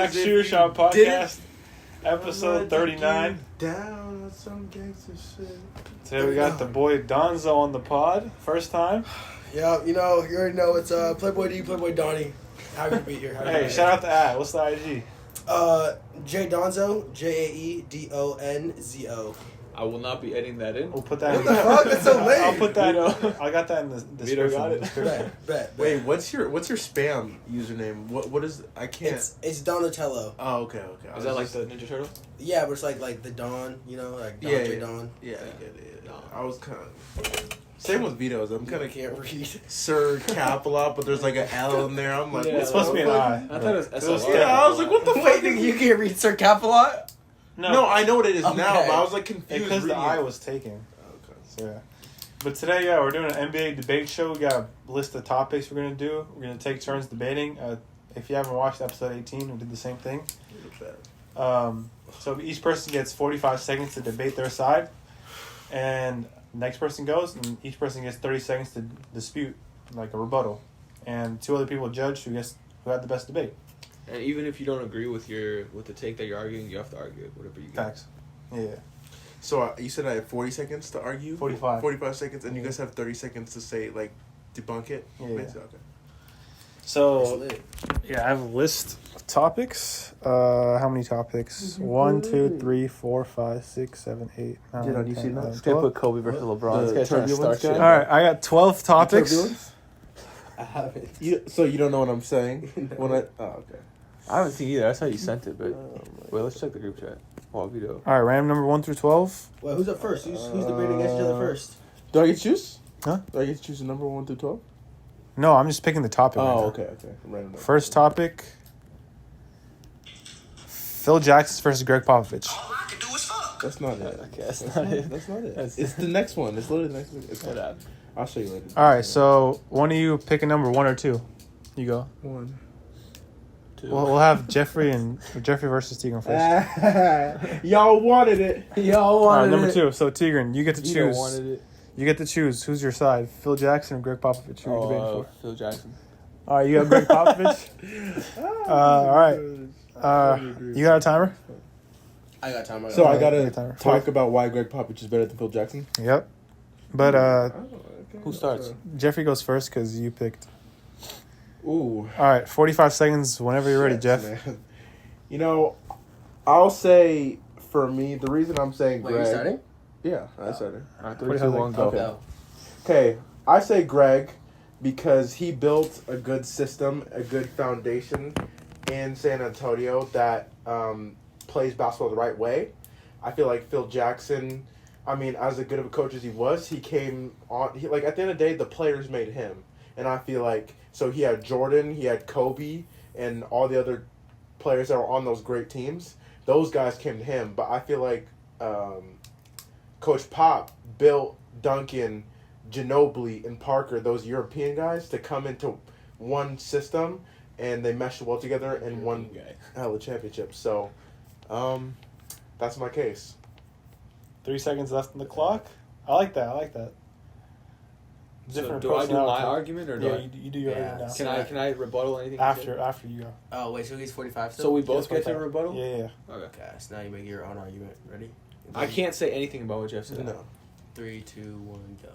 back, Shooter Shot Podcast, episode 39. Down with some gangster shit. Today we got the boy Donzo on the pod. First time. Yeah, you already know it's Playboy D, Playboy Donnie. Happy to be here. Hey, shout out to Ad. What's the IG? J Donzo, JAEDONZO. I will not be editing that in. We'll put that What in the fuck? That's so lame. I'll put that. I got that in the description. got it. Bet. Wait, what's your spam username? What is? I can't. It's Donatello. Oh, okay. Is that like the Ninja Turtle? Yeah, but it's like the Don, like Dante Don. Yeah, I get it. I was kind of. Same with Vito's. I'm kind of can't read. Sir Cap a lot, but there's like an L in there. I'm like, Yeah, It's supposed to be an I. I thought it was SLR. Yeah, I was like, what the fuck? Wait, you can't read Sir Capalot? No, I know what it is Okay. now, but I was like confused. Because the reading I it. was taken. Okay. So yeah. But today, we're doing an NBA debate show. We got a list of topics we're gonna do. We're gonna take turns debating. If you haven't watched episode 18, we did the same thing. So each person gets 45 seconds to debate their side, and next person goes, and each person gets 30 seconds to dispute, like a rebuttal, and two other people judge who had the best debate. And even if you don't agree with the take that you're arguing, you have to argue it, whatever you get. Facts. Yeah. So you said I have 40 seconds to argue? 45. 45 seconds, and you guys have 30 seconds to say, like, debunk it? Yeah. Basically, okay. So yeah, I have a list of topics. How many topics? 1, 2, 3, 4, 5, 6, 7, 8, 9, Did 10, you see that? 11, It's gonna 12. put Kobe versus LeBron. The This guy's trying to turbulence start guy? shit. All right, I got 12 topics. Turbulence? I haven't. So you don't know what I'm saying? When I okay. I haven't seen either. That's how you sent it, but wait, let's check the group chat. Oh, video. All right, random number 1 through 12. Well, who's up first? Who's debating against each other first? Do I get to choose? Huh? Do I get to choose the number 1 through 12? No, I'm just picking the topic. right now. Okay. Random. First topic. Phil Jackson versus Greg Popovich. That's not it. Okay, that's not it. That's not it. That's- It's the next one. It's literally the next one. It's Shut up. I'll show you later. All right, so one of you pick a number 1 or 2. You go. 1. We'll have Jeffrey versus Tigran first. Y'all wanted it. Y'all All right, wanted number it. 2. So Tigran, you get to You choose. wanted it. You get to choose. Who's your side? Phil Jackson or Greg Popovich? Who are you debating for? Phil Jackson. All right, you got Greg Popovich. All right. You got a timer? I got time. So I Yeah, gotta timer. talk about why Greg Popovich is better than Phil Jackson. Yep. But Who starts? Jeffrey goes first because you picked. Ooh. All right, 45 seconds whenever you're ready, Shit, Jeff. man. I'll say for me, the reason I'm saying Wait, Greg. you starting? Yeah, I started. All right, 45 3, 2, 1, go. Okay. Okay, I say Greg because he built a good system, a good foundation in San Antonio that plays basketball the right way. I feel like Phil Jackson, as good of a coach as he was, he came on. At the end of the day, the players made him, and I feel like so he had Jordan, he had Kobe, and all the other players that were on those great teams. Those guys came to him, but I feel like Coach Pop built Duncan, Ginobili, and Parker, those European guys, to come into one system, and they meshed well together and won hella championships. So, that's my case. 3 seconds left on the clock. I like that. So Different do I do my personality. argument or do Yeah, I? you do your Yeah. argument now. Can I rebuttal anything? you After said? you go. Oh, wait, so he's 45 still? So we both Yeah, get to 45. rebuttal. Yeah. Okay. Okay, so now you make your own argument. Ready? I can't say anything about what Jeff said. No. 3, 2, 1, go.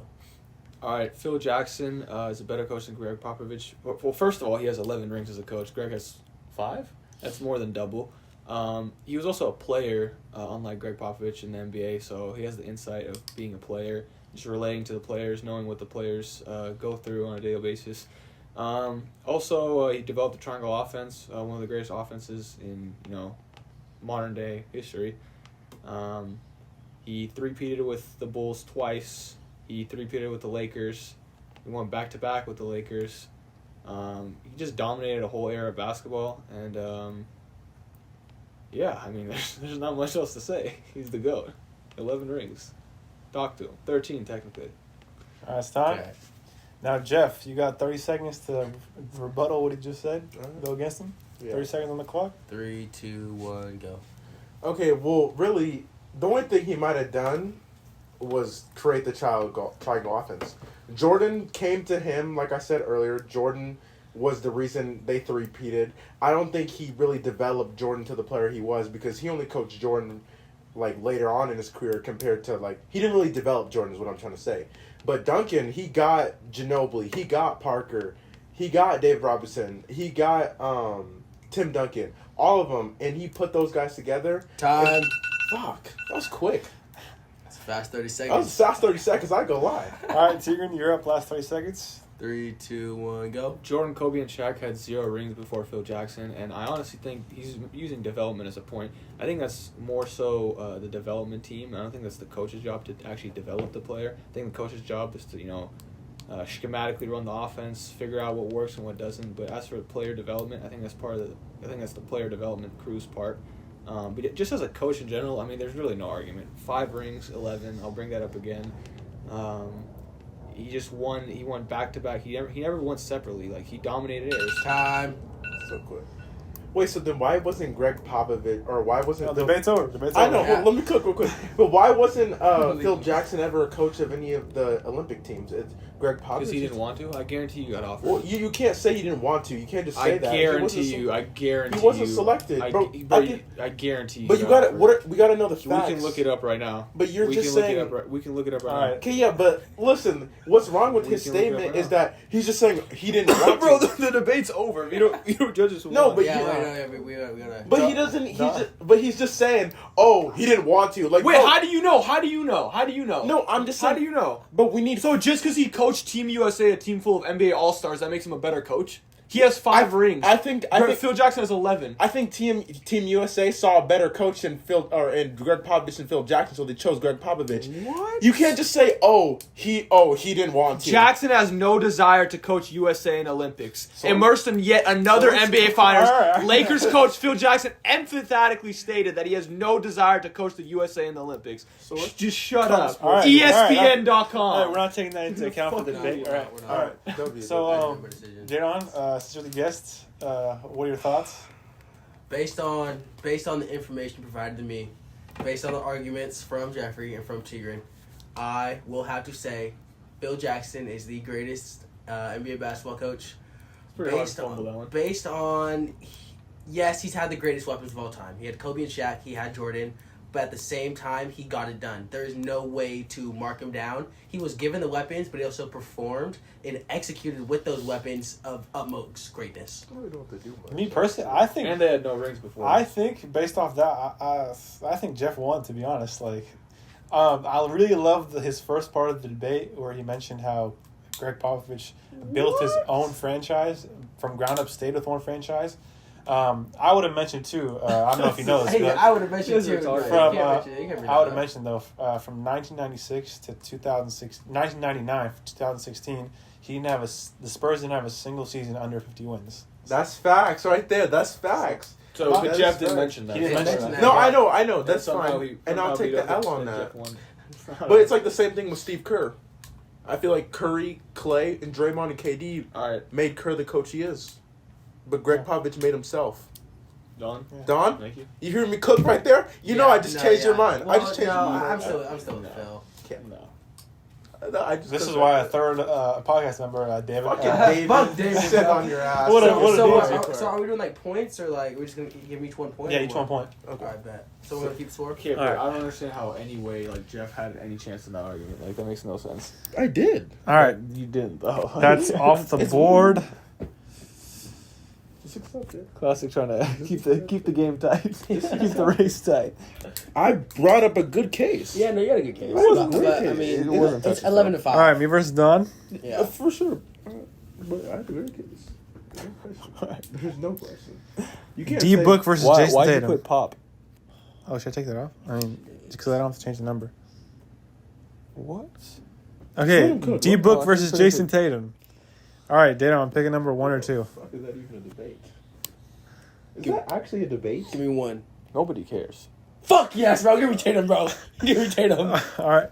All right, Phil Jackson is a better coach than Greg Popovich. Well, first of all, he has 11 rings as a coach. Greg has 5. That's more than double. He was also a player, unlike Greg Popovich in the NBA, so he has the insight of being a player, just relating to the players, knowing what the players go through on a daily basis. Also, he developed the triangle offense, one of the greatest offenses in modern day history. He three-peated with the Bulls twice. He three-peated with the Lakers. He went back-to-back with the Lakers. He just dominated a whole era of basketball. And, there's not much else to say. He's the GOAT. 11 rings. Talk to him. 13, technically. All right, it's time. Okay. Now, Jeff, you got 30 seconds to rebuttal what he just said. Go against him. Yeah. 30 seconds on the clock. 3, 2, 1, go. Okay, well, really, the only thing he might have done was create the triangle offense. Jordan came to him, like I said earlier. Jordan was the reason they three-peated. I don't think he really developed Jordan to the player he was because he only coached Jordan like later on in his career compared to like he didn't really develop Jordan is what I'm trying to say. But Duncan, he got Ginobili, he got Parker, he got Dave Robinson, he got Tim Duncan, all of them, and he put those guys together. Time. Fuck, that was quick. It's fast 30 That was seconds. the last 30 seconds. I go lie. All right, Tigran, you're up. Last 30 seconds. 3, 2, 1, go. Jordan, Kobe, and Shaq had 0 rings before Phil Jackson, and I honestly think he's using development as a point. I think that's more so the development team. I don't think that's the coach's job to actually develop the player. I think the coach's job is to, schematically run the offense, figure out what works and what doesn't. But as for player development, I think that's the player development crew's part. But just as a coach in general, I mean, there's really no argument. 5 rings, 11. I'll bring that up again. He just won. He won back to back. He never won separately. Like he dominated it. Time. So quick. Wait, so then why wasn't Greg Popovich or why wasn't Debate's over. Debate's I over. know. Yeah. Let me cook real quick. But why wasn't Phil Jackson ever a coach of any of the Olympic teams? It's Greg Popovich. Because he didn't want to. I guarantee you got offered. Well, you can't say he didn't want to. You can't just say I that. guarantee He you. I guarantee he wasn't you. selected, I, bro. I guarantee you. But you got got offered. to. We got to know the We facts. can look it up right now. But you're we just can saying. Look it up. We can look it up right All now. right. Okay, yeah, but listen. What's wrong with We his can look it up statement right is now. that he's just saying he didn't want Bro, to. the debate's over. You don't judge us. No, but Yeah, you- we gotta. But he doesn't. But he's just saying, "Oh, he didn't want to." Like, wait, bro, how do you know? How do you know? How do you know? No, I'm just saying. How do you know? But we need. So just because he coached Team USA, a team full of NBA All-Stars, that makes him a better coach? He has 5 rings. I think Phil Jackson has 11. I think Team USA saw a better coach than and Greg Popovich and Phil Jackson, so they chose Greg Popovich. What? You can't just say, he didn't want to." Jackson has no desire to coach USA in Olympics. So- Immersed in yet another let's- NBA Finals, all right. Lakers coach Phil Jackson emphatically stated that he has no desire to coach the USA in the Olympics. So let's- Just shut up. All right, ESPN.com. All right, we're not taking that into account for the debate. All right. we're not. All right. That'll be a So, good- Jadon, since you're the guest, what are your thoughts? Based on the information provided to me, based on the arguments from Jeffrey and from Tigran, I will have to say Phil Jackson is the greatest NBA basketball coach. Based on, yes, he's had the greatest weapons of all time. He had Kobe and Shaq. He had Jordan. But at the same time, he got it done. There is no way to mark him down. He was given the weapons, but he also performed and executed with those weapons of utmost greatness. I really don't have to do much. Me personally, I think. And they had no rings before. I think based off that, I think Jeff won. To be honest, I really loved his first part of the debate where he mentioned how Greg Popovich built his own franchise from ground up, stayed with one franchise. I would have mentioned too. I don't know if you know this, Hey, but I would have mentioned You guys too. are You retarded. From, can't mention it. You can't bring I would that have up. mentioned though, from 1996 to 1999 to 2016, he didn't have the Spurs didn't have a single season under 50 wins. That's facts right there. That's facts. So That but is Jeff didn't facts. mention that. He didn't Yeah, mention mention that. that. No, I know. And That's somehow fine. he- And I'll somehow take he the doesn't L on say that. Jeff won. But it's like the same thing with Steve Kerr. I feel like Curry, Clay, and Draymond and KD All right, made Kerr the coach he is. But Greg Popovich made himself. Don. Don, Thank you. you hear me cook right there? You know I just changed your mind. Well, I just changed no, your mind. I'm still with Phil. No. No, I just This cooked is why right a third Podcast member, David. Fucking David, Fuck David, sit bro. on your ass. What a- So, what a so, dude. so are we doing like points or like we're just gonna give each one point? Yeah, or each what? one point. Okay. Alright, bet. So we're gonna keep score. Okay, All but right. I don't understand how any way like Jeff had any chance in that argument. Like that makes no sense. I did. All right, You didn't though. that's off the It's board. Just accept it. Classic trying to keep the game tight, keep the race tight. I brought up a good case. Yeah, no, you had a good case. wasn't But, great I case. mean, It wasn't it's touchy 11 to All 5. right, me versus Don. Yeah. For sure. But I had a good case. No question. There's no question. You can't D say- Book versus Why? Jason Why'd you Tatum. put Pop? Oh, should I take that off? I mean, because I don't have to change the number. What? Okay, Let him cook. D No, Book I versus think so. Jason Tatum. All right, Tatum, I'm picking number 1 or 2. Fuck, is that even a debate? Is that actually a debate? Give me one. Nobody cares. Fuck yes, bro. Give me Tatum, bro. Give me Tatum. All right,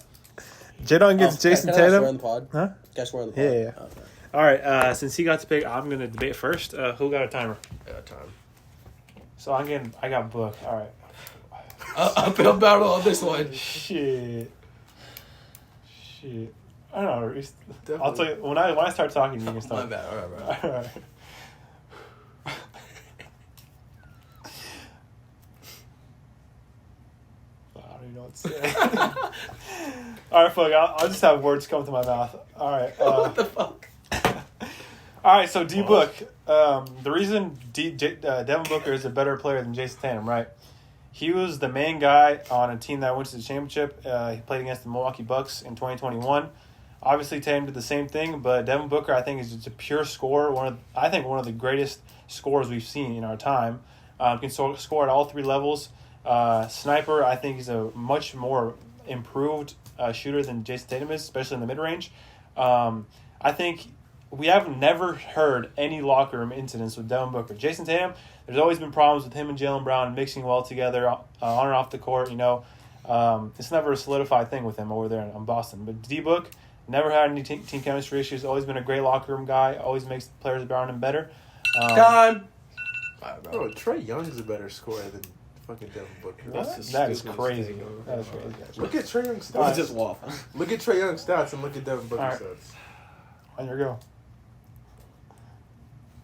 Jadon gets Jason Can I swear on Tatum. the pod? Huh? Can I swear on the pod? Yeah, yeah. Okay. All right, since he got to pick, I'm gonna debate first. Who got a timer? Time. So I got Book. All right. Uphill battle on this one. Shit. I don't know. I'll tell you when I start talking, you can My start. bad. All right, bro. All right. what to say. All right, fuck. I'll just have words come to my mouth. All right. What the fuck? All right, so D Book. The reason Devin Booker is a better player than Jason Tatum, right? He was the main guy on a team that went to the championship. He played against the Milwaukee Bucks in 2021. Obviously, Tatum did the same thing, but Devin Booker, I think, is just a pure scorer. One of the greatest scorers we've seen in our time. Can score at all three levels. Sniper, I think, is a much more improved shooter than Jason Tatum is, especially in the mid-range. I think we have never heard any locker room incidents with Devin Booker. Jason Tatum, there's always been problems with him and Jaylen Brown mixing well together on and off the court. It's never a solidified thing with him over there in Boston. But D-Book never had any team chemistry issues. Always been a great locker room guy. Always makes players around him better. Time. Bro, Trey Young's a better scorer than fucking Devin Booker. That is crazy. That is crazy. Look at Trey Young's That's stats. just waffle. Look at Trey Young's stats and look at Devin Booker's Alright. stats. On your go.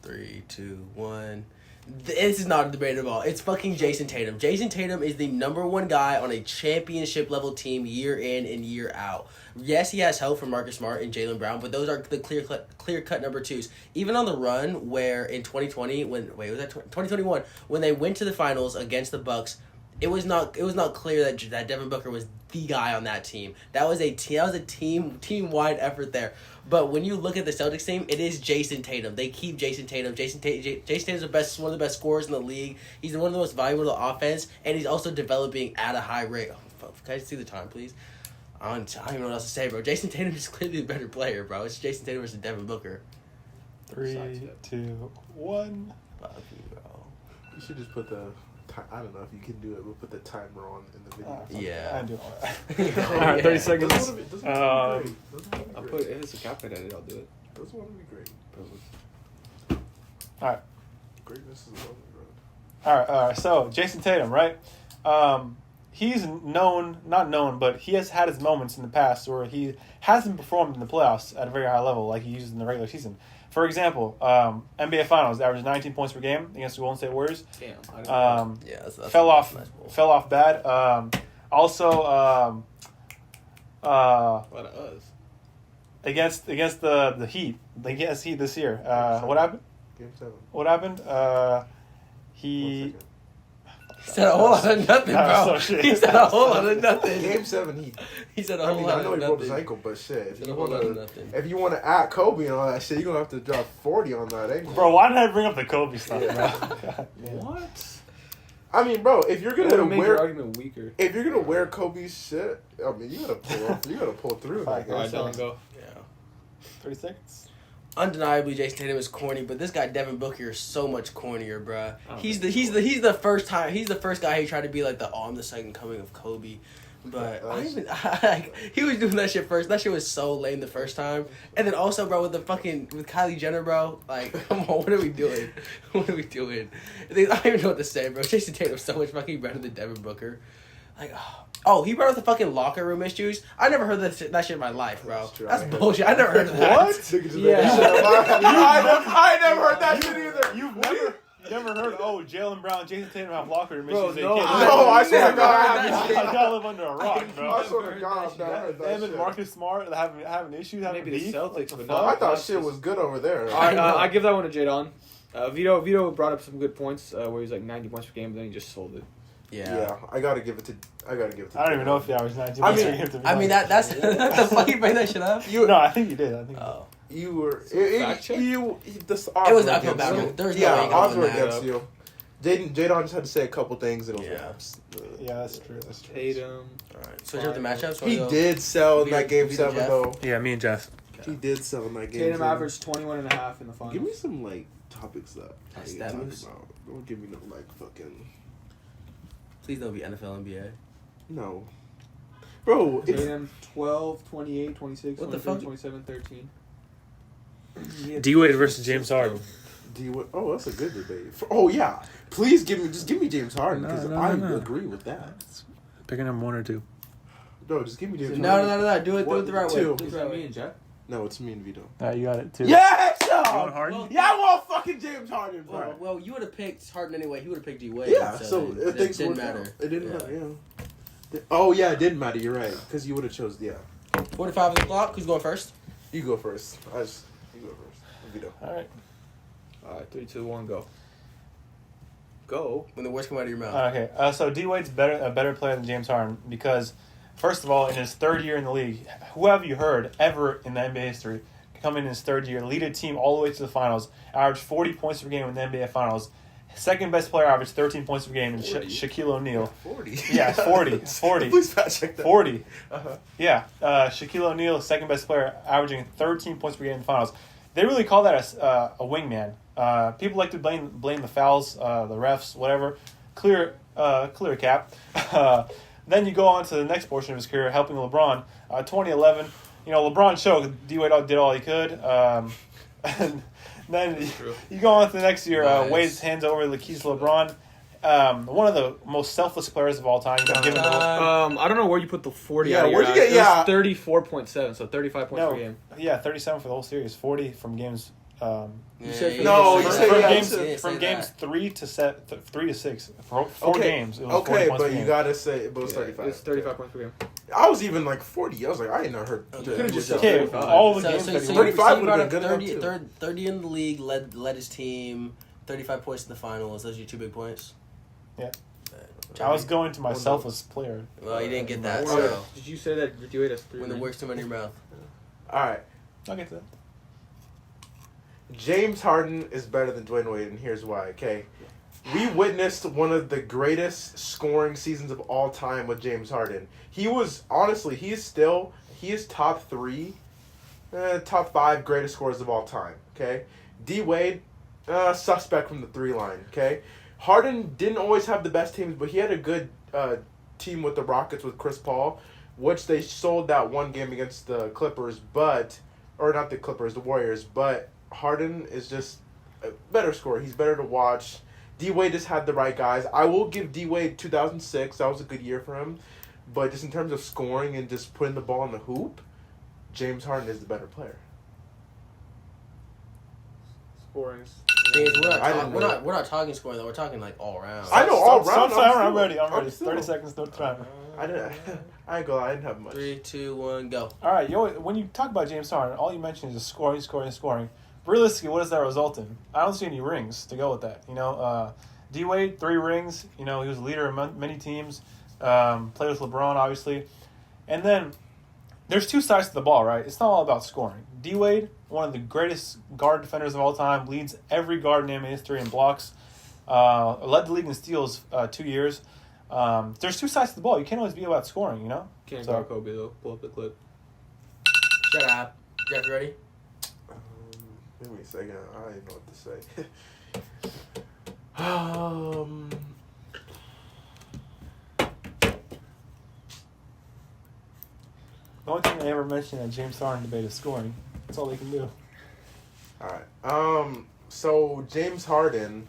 3, 2, 1. This is not a debate at all. It's fucking Jason Tatum. Jason Tatum is the number one guy on a championship level team year in and year out. Yes, he has help from Marcus Smart and Jaylen Brown, but those are the clear cut number twos. Even on the run where in 2021 when they went to the finals against the Bucks, it was not clear that Devin Booker was the guy on that team. That was a team wide effort there. But when you look at the Celtics team, it is Jason Tatum. They keep Jason Tatum. Jason Tatum's one of the best scorers in the league. He's one of the most valuable to the offense, and he's also developing at a high rate. Oh, fuck. Can I see the time, please? I don't even know what else to say, bro. Jason Tatum is clearly the better player, bro. It's Jason Tatum versus Devin Booker. 3, 2, 1. Fuck you, bro. You should just put the... I don't know if you can do it. We'll put the timer on in the video. Yeah. I do all that. Yeah. All right, 30 seconds. Doesn't want to be great. I'll put it as a cap at it. I'll do it. Doesn't want to be great. All right. Greatness is a lonely road. All right. So Jason Tatum, right? He's not known, but he has had his moments in the past where he hasn't performed in the playoffs at a very high level like he used in the regular season. For example, NBA Finals averaged 19 points per game against the Golden State Warriors. Damn. Yeah, that's Fell off bad. A lot of us. Against the Heat, against Heat this year. What happened? Game 7. What happened? 1 He. second. He said a whole lot of nothing, That bro. was so shit. He said a whole lot of nothing. Game 7, He said a I whole mean, lot I know of he broke his nothing. ankle, but shit, if Said you a whole lot of want nothing. to, if you want to add Kobe and all that shit, you're gonna have to drop 40 on that ankle. Bro, why did I bring up the Kobe stuff, Yeah. bro? God, yeah. What? I mean, bro, if you're It would gonna have made your wear, argument weaker. if you're gonna wear Kobe's shit, I mean, you gotta pull up, you gotta pull through. Alright, Like, Alright, Dylan, go. Yeah. 30 seconds. Undeniably, Jason Tatum is corny, but this guy Devin Booker is so much cornier, bruh. I don't He's think the first guy who tried to be like I'm the second coming of Kobe. But he was doing that shit first. That shit was so lame the first time. And then also, bro, with Kylie Jenner, bro, like, come on, what are we doing? What are we doing? I don't even know what to say, bro. Jason Tatum's so much fucking better than Devin Booker. Like, oh, he brought up the fucking locker room issues. I never heard that shit in my life, bro. That's true. That's bullshit. I never heard of that. What? Nigga just Yeah. made that shit up. I never heard that shit either. You've never heard, Jaylen Brown, Jason Tatum have locker room Bro, issues. They no. can't- No, I never never heard heard that that shit. shit. I gotta live under a rock, I bro. swear to God, I've never heard that Them and shit. Marcus Smart having issues, having Maybe the beef. Celtics, What but the not- I fuck? thought shit was good over there. I give that one to Jadon. Vito brought up some good points where he's like 90 points per game, but then he just sold it. Yeah, I gotta give it to. I don't even know if the average 19 I mean- to be I mean, honest. that's the fuck you bring that shit up? No, I think you did. I think you did. Oh. You were. Fact check? The odds It was were uphill against battle. you. There was no Yeah, way you odds could were win that. against you. Jadon just had to say a couple things and it was Yeah. raps. Yeah, that's true. That's true. Tatum. Alright, switch up the matchups. He did sell in Vito- that game Vito 7 Jeff? though. Yeah, me and Jeff. He did sell in that game. Tatum 7. averaged 21.5 in the finals. Give me some like topics that I Nice can talk stats. about. Don't give me no like fucking Please don't be NFL, NBA. no, bro. It's, Tatum 12, 28, 26, What the 23, fuck? 27, 13. D-Wade versus James Harden. oh, that's a good debate. Oh yeah, please give me James Harden because No, I no. agree with that. Picking him 1 or 2. No, just give me James No, Harden. no. Do it the right way. Two. Do it the right way. and Jeff? No, it's me and Vito. You got it, too. Yes, You want Harden? Yeah, I want fucking James Harden, bro. Well, you would have picked Harden anyway. He would have picked D Wade. Yeah, so it things didn't worked matter. out. It didn't matter. Yeah. Oh yeah, it didn't matter. You're right, because you would have chose 45 on the clock. Who's going first? You go first. You go first. Vito. All right. All right, 3, 2, 1, go. Go. When the words come out of your mouth. Okay. So D Wade's a better player than James Harden because, first of all, in his third year in the league, who have you heard ever in the NBA history come in his third year, lead a team all the way to the finals, average 40 points per game in the NBA Finals? Second best player averaged 13 points per game in 40. Shaquille O'Neal. 40. Yeah, 40. 40. Please fact check that. 40. Uh-huh. Yeah. Shaquille O'Neal, second best player, averaging 13 points per game in the finals. They really call that a wingman. People like to blame the fouls, the refs, whatever. Clear cap. Then you go on to the next portion of his career, helping LeBron. 2011, LeBron showed D-Wade did all he could. And then you go on to the next year. Nice. Wade's hands over the keys to LeBron. One of the most selfless players of all time. Given the I don't know where you put the 40 Yeah, out of where'd your you ass. get- yeah. It was 34.7, so 35 points per game. Yeah, 37 for the whole series. 40 from games. You said yeah, No, yeah, you yeah. said- From yeah, games Yeah, say games that. 3 to 6. For 4 games. It was 40 Okay, points per but you game. gotta say it was 35. It's 35 points per game. I was even like 40. I was like, I ain't never heard. Could've just Okay, 35. all the So, games so, that so he you won. 35 you would've brought been up good enough, 30 in the league, led his team, 35 points in the finals. Those are your 2 big points. Yeah. I was going to my selfless player. Well, you didn't get that. Or- So Did you say that D-Wade has 3 when the rings? words come out of your mouth. All right. I'll get to that. James Harden is better than Dwayne Wade, and here's why. Okay, we witnessed one of the greatest scoring seasons of all time with James Harden. He was honestly, he is top 3, top 5 greatest scorers of all time. Okay, D Wade, suspect from the 3 line. Okay, Harden didn't always have the best teams, but he had a good team with the Rockets with Chris Paul, which they sold that one game against the Clippers, or not the Clippers, the Warriors, but Harden is just a better scorer. He's better to watch. D-Wade just had the right guys. I will give D-Wade 2006. That was a good year for him. But just in terms of scoring and just putting the ball in the hoop, James Harden is the better player. Scoring. Thing is, I didn't know. we're not talking scoring though. We're talking like all around. I know all round. I'm ready. I'm I'm ready. still- 30 seconds, no time. I ain't gonna lie, I didn't have much. 3, 2, 1, go. All right, when you talk about James Harden, all you mention is just scoring. Realistically, what does that result in? I don't see any rings to go with that. D-Wade, 3 rings. He was a leader of many teams. Played with LeBron, obviously. And then there's 2 sides to the ball, right? It's not all about scoring. D-Wade, one of the greatest guard defenders of all time, leads every guard in NBA history in blocks. Led the league in steals 2 years. There's 2 sides to the ball. You can't always be about scoring, Can't So- guard Kobe, though. Pull up the clip. Shut up. Jeff, you ready? Give me a second. I don't even know what to say. The only thing they ever mentioned at James Harden debate is scoring. That's all they can do. All right. So James Harden,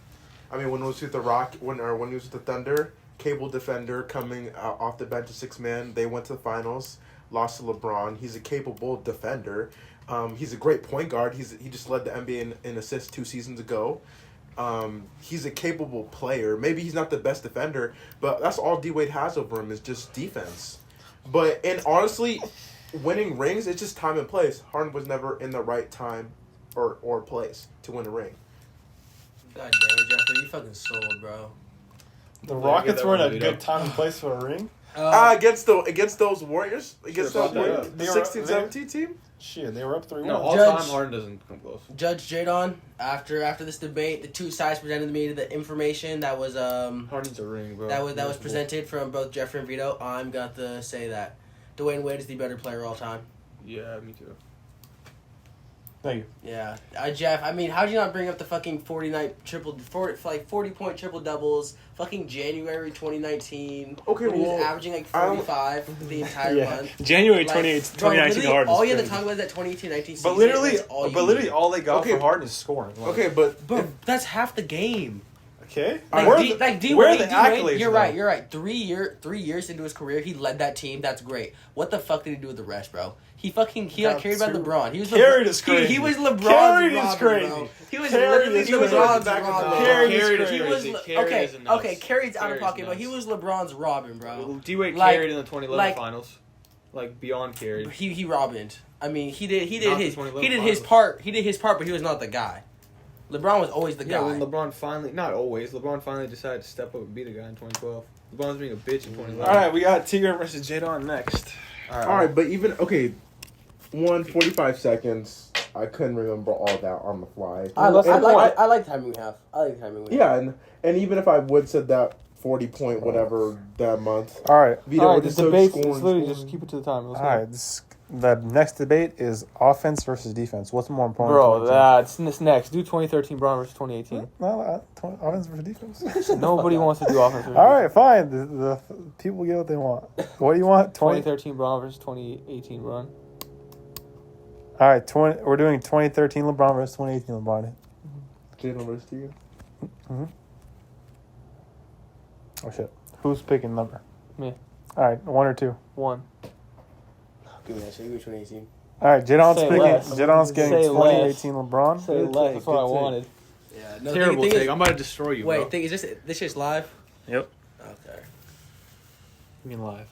when he was with the when he was with the Thunder, cable defender coming off the bench of 6 man. They went to the finals, lost to LeBron. He's a capable defender. He's a great point guard. He just led the NBA in assists 2 seasons ago. He's a capable player. Maybe he's not the best defender, but that's all D-Wade has over him is just defense. And honestly, winning rings, it's just time and place. Harden was never in the right time or place to win a ring. God damn it, Jeffrey, you fucking sold, bro. The Yeah, Rockets get that were in one a beat good up. time and place for a ring? Against those Warriors, against Sure, that fuck Warriors, that. They were- 16-17 team. Shit, they were up 3-1. No, all Judge- time Harden doesn't come close. Judge Jadon, after this debate, the 2 sides presented to me the information that was Harden's a ring, bro. that was presented from both Jeffrey and Vito. I'm got to say that Dwayne Wade is the better player of all time. Yeah, me too. Thank you. Yeah, Jeff. How'd you not bring up the fucking 40-point triple doubles? Fucking January 2019. Okay, when he was well, averaging like I don't- 45 the entire Yeah, month. January Like, 2019 bro, literally, Harden all is you had to crazy. talk about is that 2018-19 season. But literally, that's all you need. all they got Okay. for Harden is scoring. Like, Okay, but Bro, that's half the game. Okay. Like Where D, are like D where are Wade, the D Wade, accolades? you're though? right. You're right. 3 years into his career, he led that team. That's great. What the fuck did he do with the rest, bro? He got carried by LeBron. He was Carried is He crazy. was LeBron's Carried is Robin, crazy. bro. He was Carried literally is crazy. LeBron's Back of the- Robin. Carried is Carried crazy. He was crazy. Le- Carried okay. is nuts. Okay, carried's out of Carried's pocket, but he nuts. was LeBron's Robin, bro. D-Wade Like- carried in the 2011 like- finals. Like, beyond carried. He Robined. I mean, he did Not the his 2011 he did his finals. part. He did his part, but he was not the guy. LeBron was always the Yeah, guy. when LeBron finally, not always, LeBron finally decided to step up and be the guy in 2012. LeBron was being a bitch in 2011. All right, we got Tigran versus Jadon next. All right, but even okay, 45 seconds. I couldn't remember all that on the fly. I like And timing we have. I like timing we have. yeah, and even if I would said that 40 point whatever that month, All right. Vito All right, would this just debate, scoring, just literally scoring. just keep it to the time. Let's All right. The next debate is offense versus defense. What's more important? Bro, that's this next. Do 2013 Braun versus 2018. No, offense versus defense. Nobody wants to do offense versus All right, fine. The people get what they want. What do you want? 2013 Braun versus 2018 Braun. All right, we're doing 2013 LeBron versus 2018 LeBron. Jalen versus Tegan. Oh shit. Who's picking number? Me. All right, 1 or 2. 1. Give me that shit. Give me 2018. All right, Jadon's Say picking. less. Jadon's getting Say 2018 LeBron. Say less. That's what I wanted. Yeah. No, Terrible thing take. is- I'm about to destroy you, Wait, bro. think is this shit's live? Yep. Okay. You mean live.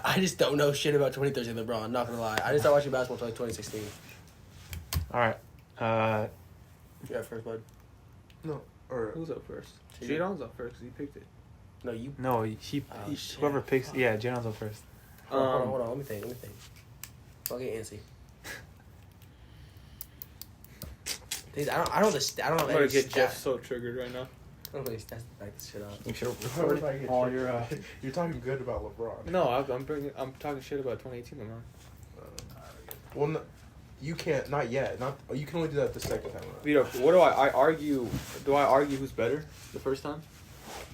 I just don't know shit about 2013 LeBron. Not gonna lie. I just started watching basketball until like 2016. All right. You have first blood? Or Who's up first? Tegan. Jadon's up first because he picked it. No, you. No, Oh, shit. whoever picks. Yeah, Jadon's up first. Hold on. Let me think. Fuck it, antsy. Things I don't know the I don't know I'm gonna any get stat- Jeff so triggered right now. I don't know any stats to back this shit up. You should How would I get all triggered? your. You're talking good about LeBron. No, I'm talking shit about 2018 LeBron. Well, no, you can't. Not yet. Not. You can only do that the second time around. Vito, what do I argue? Do I argue who's better the first time?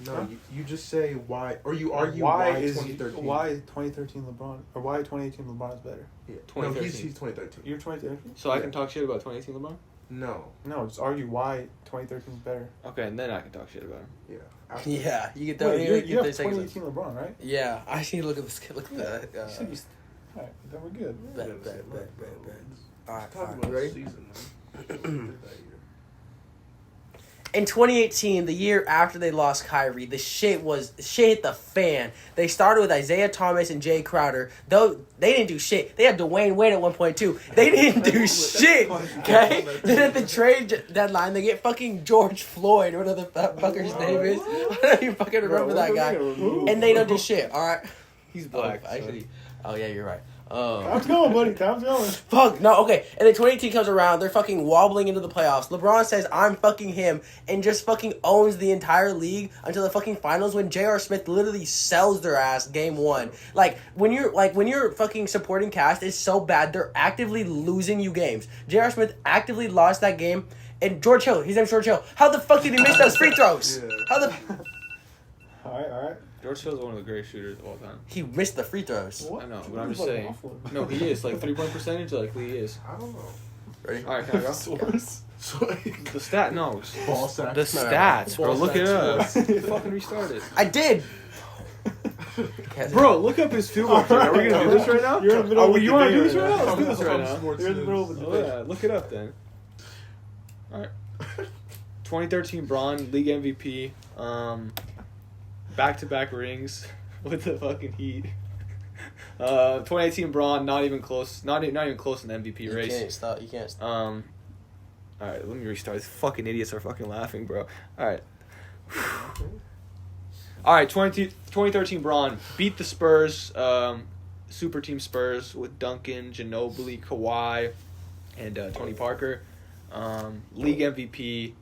No, Huh? you just say why, or you argue why 2013. why 2013 LeBron or why 2018 LeBron is better? Yeah. No, 2013. he's 2013. You're 2013. So I can talk shit about 2018 LeBron? No. No, just argue why 2013 is better. Okay, and then I can talk shit about him. Yeah. After- Yeah, you get Wait, that. you have get 2018 LeBron, right? Yeah, I just need to look at this. Look at that. You said you Alright, then we're good. Bet. Alright, Talk you about ready? season, man. In 2018, the year after they lost Kyrie, the shit hit the fan. They started with Isaiah Thomas and Jay Crowder. Though they didn't do shit. They had Dwayne Wade at one point too. They didn't do shit. Okay. Then at the trade deadline, they get fucking George Floyd or whatever the fucker's name is. I don't even fucking remember that guy. And they don't do shit. All right. He's black. Oh, actually. Oh yeah, you're right. Time's going, buddy. Time's going. Fuck, no, okay. And then 2018 comes around, they're fucking wobbling into the playoffs. LeBron says, I'm fucking him, and just fucking owns the entire league until the fucking finals when J.R. Smith literally sells their ass game 1. Like, when your fucking supporting cast is so bad, they're actively losing you games. J.R. Smith actively lost that game, and George Hill, his name's George Hill. How the fuck did he miss those free throws? Yeah. How the... Alright. George Hill's one of the greatest shooters of all time. He missed the free throws. I know, but I'm just saying. No, he is. Like, 3-point percentage, like, he is. I don't know. Ready? Alright, can I go? Source. So, The stat, no. ball sack. The stats, bro. Ball Look it up. sacks. Fucking restart it. I did! Bro, look up his field goal. Are we gonna do this right now? You're in the middle of a You want to do debate this right now? right Let's do this right now. You're in the middle of the Oh, debate. yeah, look it up then. Alright. 2013 Braun, league MVP, back-to-back rings with the fucking Heat. 2018 Braun, not even close in the MVP race. You can't stop. Alright, let me restart. These fucking idiots are fucking laughing, bro. Alright. Alright, 2013 Braun beat the Spurs, super team Spurs with Duncan, Ginobili, Kawhi, and Tony Parker. League MVP,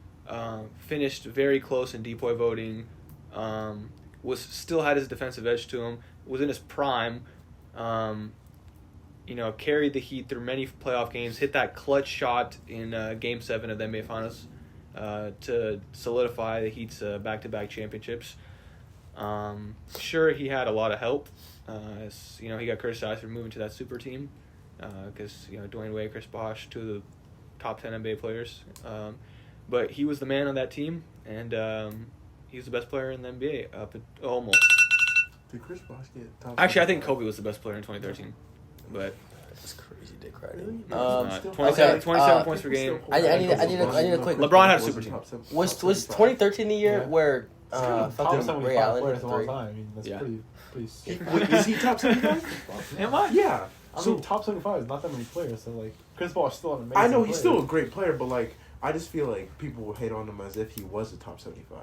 finished very close in DPOY voting, still had his defensive edge to him, was in his prime, carried the Heat through many playoff games, hit that clutch shot in Game 7 of the NBA Finals to solidify the Heat's back-to-back championships. Sure, he had a lot of help. He got criticized for moving to that super team because, Dwayne Wade, Chris Bosh, 2 of the top 10 NBA players. But he was the man on that team, and He's the best player in the NBA. Almost. Did Chris Bosh get top? Actually, I think Kobe was the best player in 2013. But That's crazy dick riding. Really? it's not. Still- 27, Okay, 27 points per game. I need a quick. LeBron had a super team. Was 2013 the year Yeah. where Top fucking 75 Ray Allen players hit of all three? time. I mean, that's Yeah. pretty sick. Wait, is he top 75? Am I? Yeah. I mean, top 75 is not that many players, so, like, Chris Paul is still an amazing I know he's player. still a great player, but like I just feel like people will hate on him as if he was a top 75.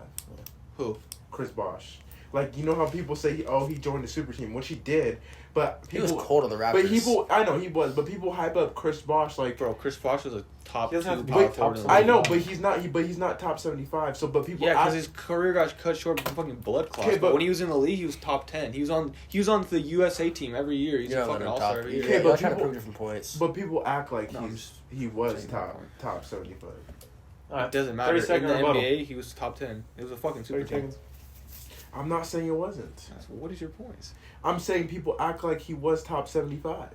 Who? Chris Bosh. Like, you know how people say, he joined the super team, which he did, but He people, was cold on the Raptors. But people, I know he was, but people hype up Chris Bosh like, Bro, Chris Bosh was a top He doesn't have 2 to be power top forward in the 75. I league. know, but he's not top 75. So, but people, Yeah, because his career got cut short from fucking blood clots. Okay, but but- when he was in the league, he was top 10. He was on the USA team every year. He's You're a not fucking letting him all-star top. every year. Okay, You're but trying to people- prove different points. but people act like No, I'm he was saying that point. top 75. All right, It doesn't matter. 30 second In the rebuttal. NBA, he was top 10. It was a fucking super 30 team. seconds. I'm not saying it wasn't. What is your point? I'm saying people act like he was top 75.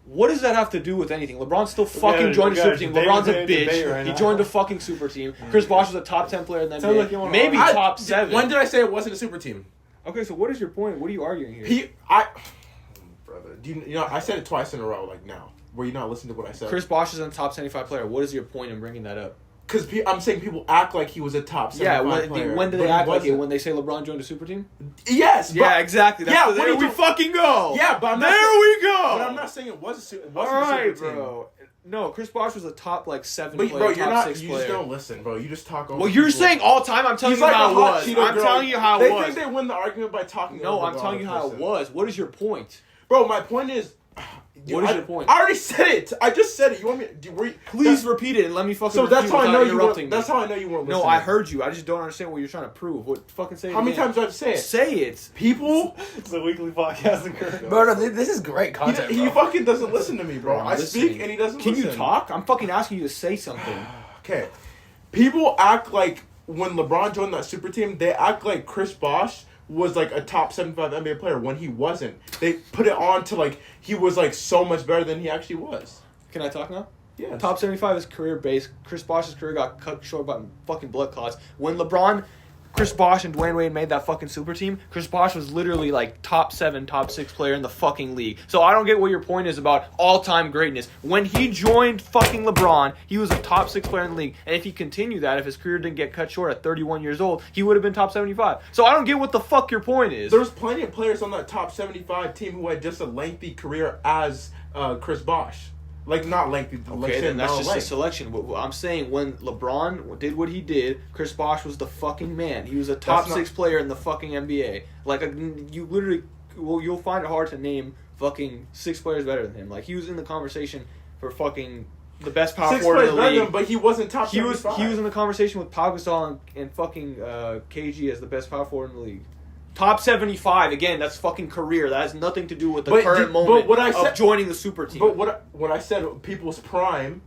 What does that have to do with anything? LeBron still fucking Yeah, joined a guys, super team. David's LeBron's a in a debate bitch. right He now. joined a fucking super team. Chris Bosh was a top 10 player in the Sounds like you NBA. wanna Maybe argue. top 7. When did I say it wasn't a super team? Okay, so what is your point? What are you arguing here? Brother, do you know? I said it twice in a row. Like now, were you not listening to what I said? Chris Bosh is a top 75 player. What is your point in bringing that up? Because I'm saying people act like he was a top 75 player. when do but they he act like it? wasn't. When they say LeBron joined a super team? Yes. But, Yeah, exactly. Yeah, what there are you we do- fucking go. Yeah, but I'm not there saying, we go. But I'm not saying it was a super. All right, bro. No, Chris Bosh was a top 7 But player, bro, top you're not. 6 You player. just don't listen, bro. You just talk over. Well, you're people. saying all the time. I'm telling He's you like how a it hot was. Cheeto I'm girl. telling you how They it was. think they win the argument by talking. No, over I'm the telling you other how it person. was. What is your point? Bro, my point is. What is your point? I already said it. I just said it. You want me? Please repeat it and let me fucking. So that's refute how I without know you interrupting weren't. me. That's how I know you weren't No, listening. I heard you. I just don't understand what you're trying to prove. What fucking say it How many again. times do I have to say it? Say it. People. It's a weekly podcast. And Bro, no, this is great content. He bro. fucking doesn't listen to me, bro. I'm I listening. speak and he doesn't Can listen. you talk? I'm fucking asking you to say something. Okay. People act like when LeBron joined that super team, they act like Chris Bosh was like a top 75 NBA player when he wasn't. They put it on to like he was like so much better than he actually was. Can I talk now? Yeah. Top 75 is career based. Chris Bosh's career got cut short by fucking blood clots. When LeBron, Chris Bosh, and Dwayne Wade made that fucking super team, Chris Bosh was literally like top 7, top 6 player in the fucking league. So I don't get what your point is about all-time greatness. When he joined fucking LeBron, he was a top 6 player in the league. And if he continued that, if his career didn't get cut short at 31 years old, he would have been top 75. So I don't get what the fuck your point is. There's plenty of players on that top 75 team who had just a lengthy career as Chris Bosh. Like, not lengthy. like, Okay, then that's no just a length. selection. What I'm saying, when LeBron did what he did, Chris Bosh was the fucking man. He was a top That's not- 6 player in the fucking NBA. Like, you literally, well, you'll find it hard to name fucking 6 players better than him. Like, he was in the conversation for fucking the best power 6 forward in players the better than league. him, but he wasn't top He was 75. in the conversation with Pau Gasol and fucking KG as the best power forward in the league. Top 75, again, that's fucking career. That has nothing to do with the But current but moment what I of said, joining the super team. But what I said, people's prime,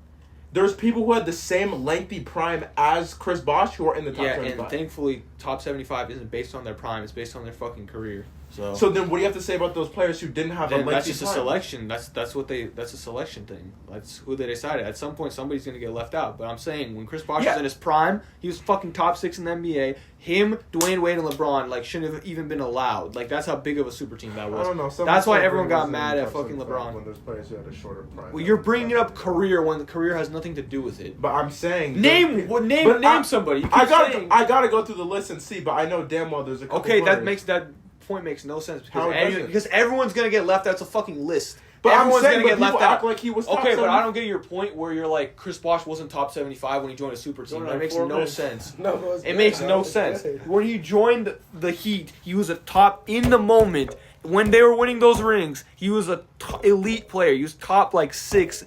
there's people who had the same lengthy prime as Chris Bosh who are in the top Yeah, 75. and thankfully, top 75 isn't based on their prime. It's based on their fucking career. So then, what do you have to say about those players who didn't have then a lengthy that's just a prime? selection. That's a selection thing. That's who they decided. At some point, somebody's gonna get left out. But I'm saying when Chris Bosh Yeah. was in his prime, he was fucking top 6 in the NBA. Him, Dwayne Wade, and LeBron like shouldn't have even been allowed. Like that's how big of a super team that I was. don't know. That's why Some everyone got players mad in at top fucking 75 LeBron. When there's players who had a shorter prime. Well, you're bringing up career when the career has nothing to do with it. But I'm saying Name but name I- somebody. You I keep gotta saying- I gotta go through the list and see. But I know damn well there's a couple Okay, players. that point makes no sense How it doesn't? because everyone's gonna get left out. It's a fucking list. But I'm Everyone's saying, gonna but get left people out. act like he was top Okay, but 70. I don't get your point where you're like Chris Bosh wasn't top 75 when he joined a super team. That makes no sense. No, It makes no sense. When he joined the Heat, he was a top in the moment. When they were winning those rings, he was a elite player. He was top like 6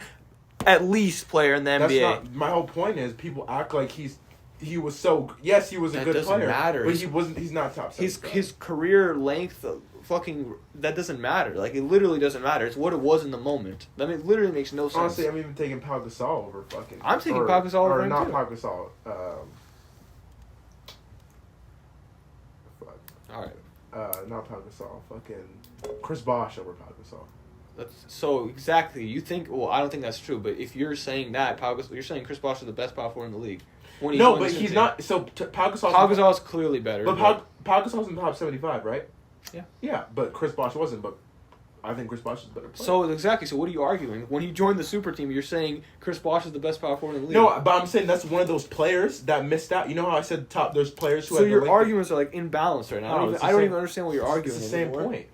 at least player in the That's NBA. not my whole point. Is people act like he was so yes he was a That good doesn't player, matter. but he wasn't. He's not top. his 75. his career length, fucking that doesn't matter. Like it literally doesn't matter. It's what it was in the moment. I mean, it literally makes no sense. Honestly, I'm even taking Pau Gasol over fucking. I'm taking Pau Gasol over or him, not too. Pau Gasol. Fuck. All right. Not Pau Gasol. Fucking Chris Bosh over Pau Gasol. So exactly, you think? Well, I don't think that's true. But if you're saying that, Pau Gasol, you're saying Chris Bosh is the best power forward in the league. when he No, joined but the he's team. not. So Pau Gasol. Pau Gasol's clearly better. But Pau Gasol's in the top 75, right? Yeah. Yeah, but Chris Bosh wasn't. But I think Chris Bosh is a better player. So exactly. So what are you arguing? When he joined the super team, you're saying Chris Bosh is the best power forward in the league. No, but I'm saying that's one of those players that missed out. You know how I said top? There's players who. So had your the link- arguments are like imbalanced right now. No, it's the I don't same- even understand what you're It's arguing. the same anymore. point.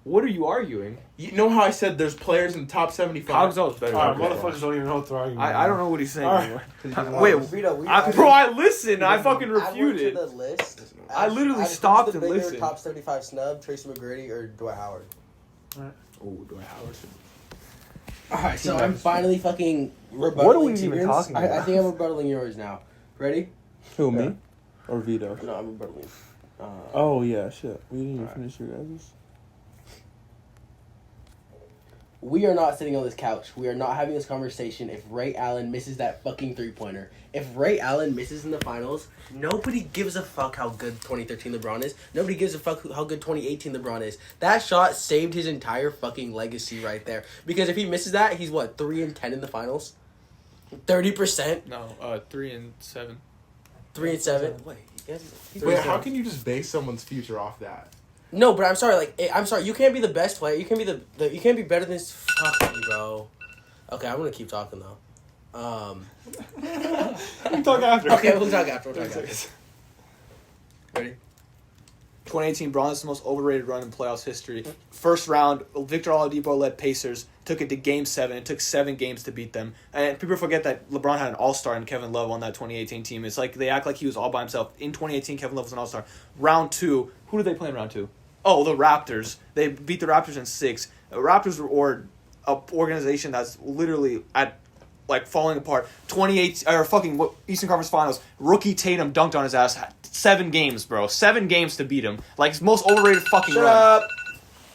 What are you arguing? You know how I said there's players in the top Pau 75. Gasol's better. Alright, than Chris motherfuckers Bosh. don't even know what they're arguing. I don't know what he's saying Alright. anymore. Wait, Vito, bro, I listened. I fucking I went to refuted. the list. I literally Who's stopped the and bigger listened. Top 75 snub, Tracy McGrady or Dwight Howard? Oh, Dwight Howard. Alright, so I'm finally fucking rebuttaling What are we even Tigran's. talking I about? think I'm rebuttaling yours now. Ready? Who, me? Or Vito? No, I'm rebuttaling. Oh, yeah, shit. We didn't even finish your guys'. We are not sitting on this couch. We are not having this conversation if Ray Allen misses that fucking three-pointer. If Ray Allen misses in the finals, nobody gives a fuck how good 2013 LeBron is. Nobody gives a fuck how good 2018 LeBron is. That shot saved his entire fucking legacy right there. Because if he misses that, he's what, 3-10 in the finals? 30%? No, 3-7. 3-7? Wait, Wait, how can you just base someone's future off that? No, but I'm sorry. I'm sorry. You can't be the best player. You can't be you can't be better than. Fuck you, bro. Okay, I'm gonna keep talking though. We can talk after. Okay, we'll talk after. Ready? 2018 Braun is the most overrated run in playoffs history. First round, Victor Oladipo led Pacers, took it to Game 7. It took 7 games to beat them. And people forget that LeBron had an all-star and Kevin Love on that 2018 team. It's like they act like he was all by himself. In 2018, Kevin Love was an all-star. Round 2, who did they play in round 2? Oh, the Raptors. They beat the Raptors in 6. The Raptors were an organization that's literally at falling apart. 28 or fucking Eastern Conference Finals. Rookie Tatum dunked on his ass. 7 games, bro. 7 games to beat him. Like it's most overrated fucking Shut run. up.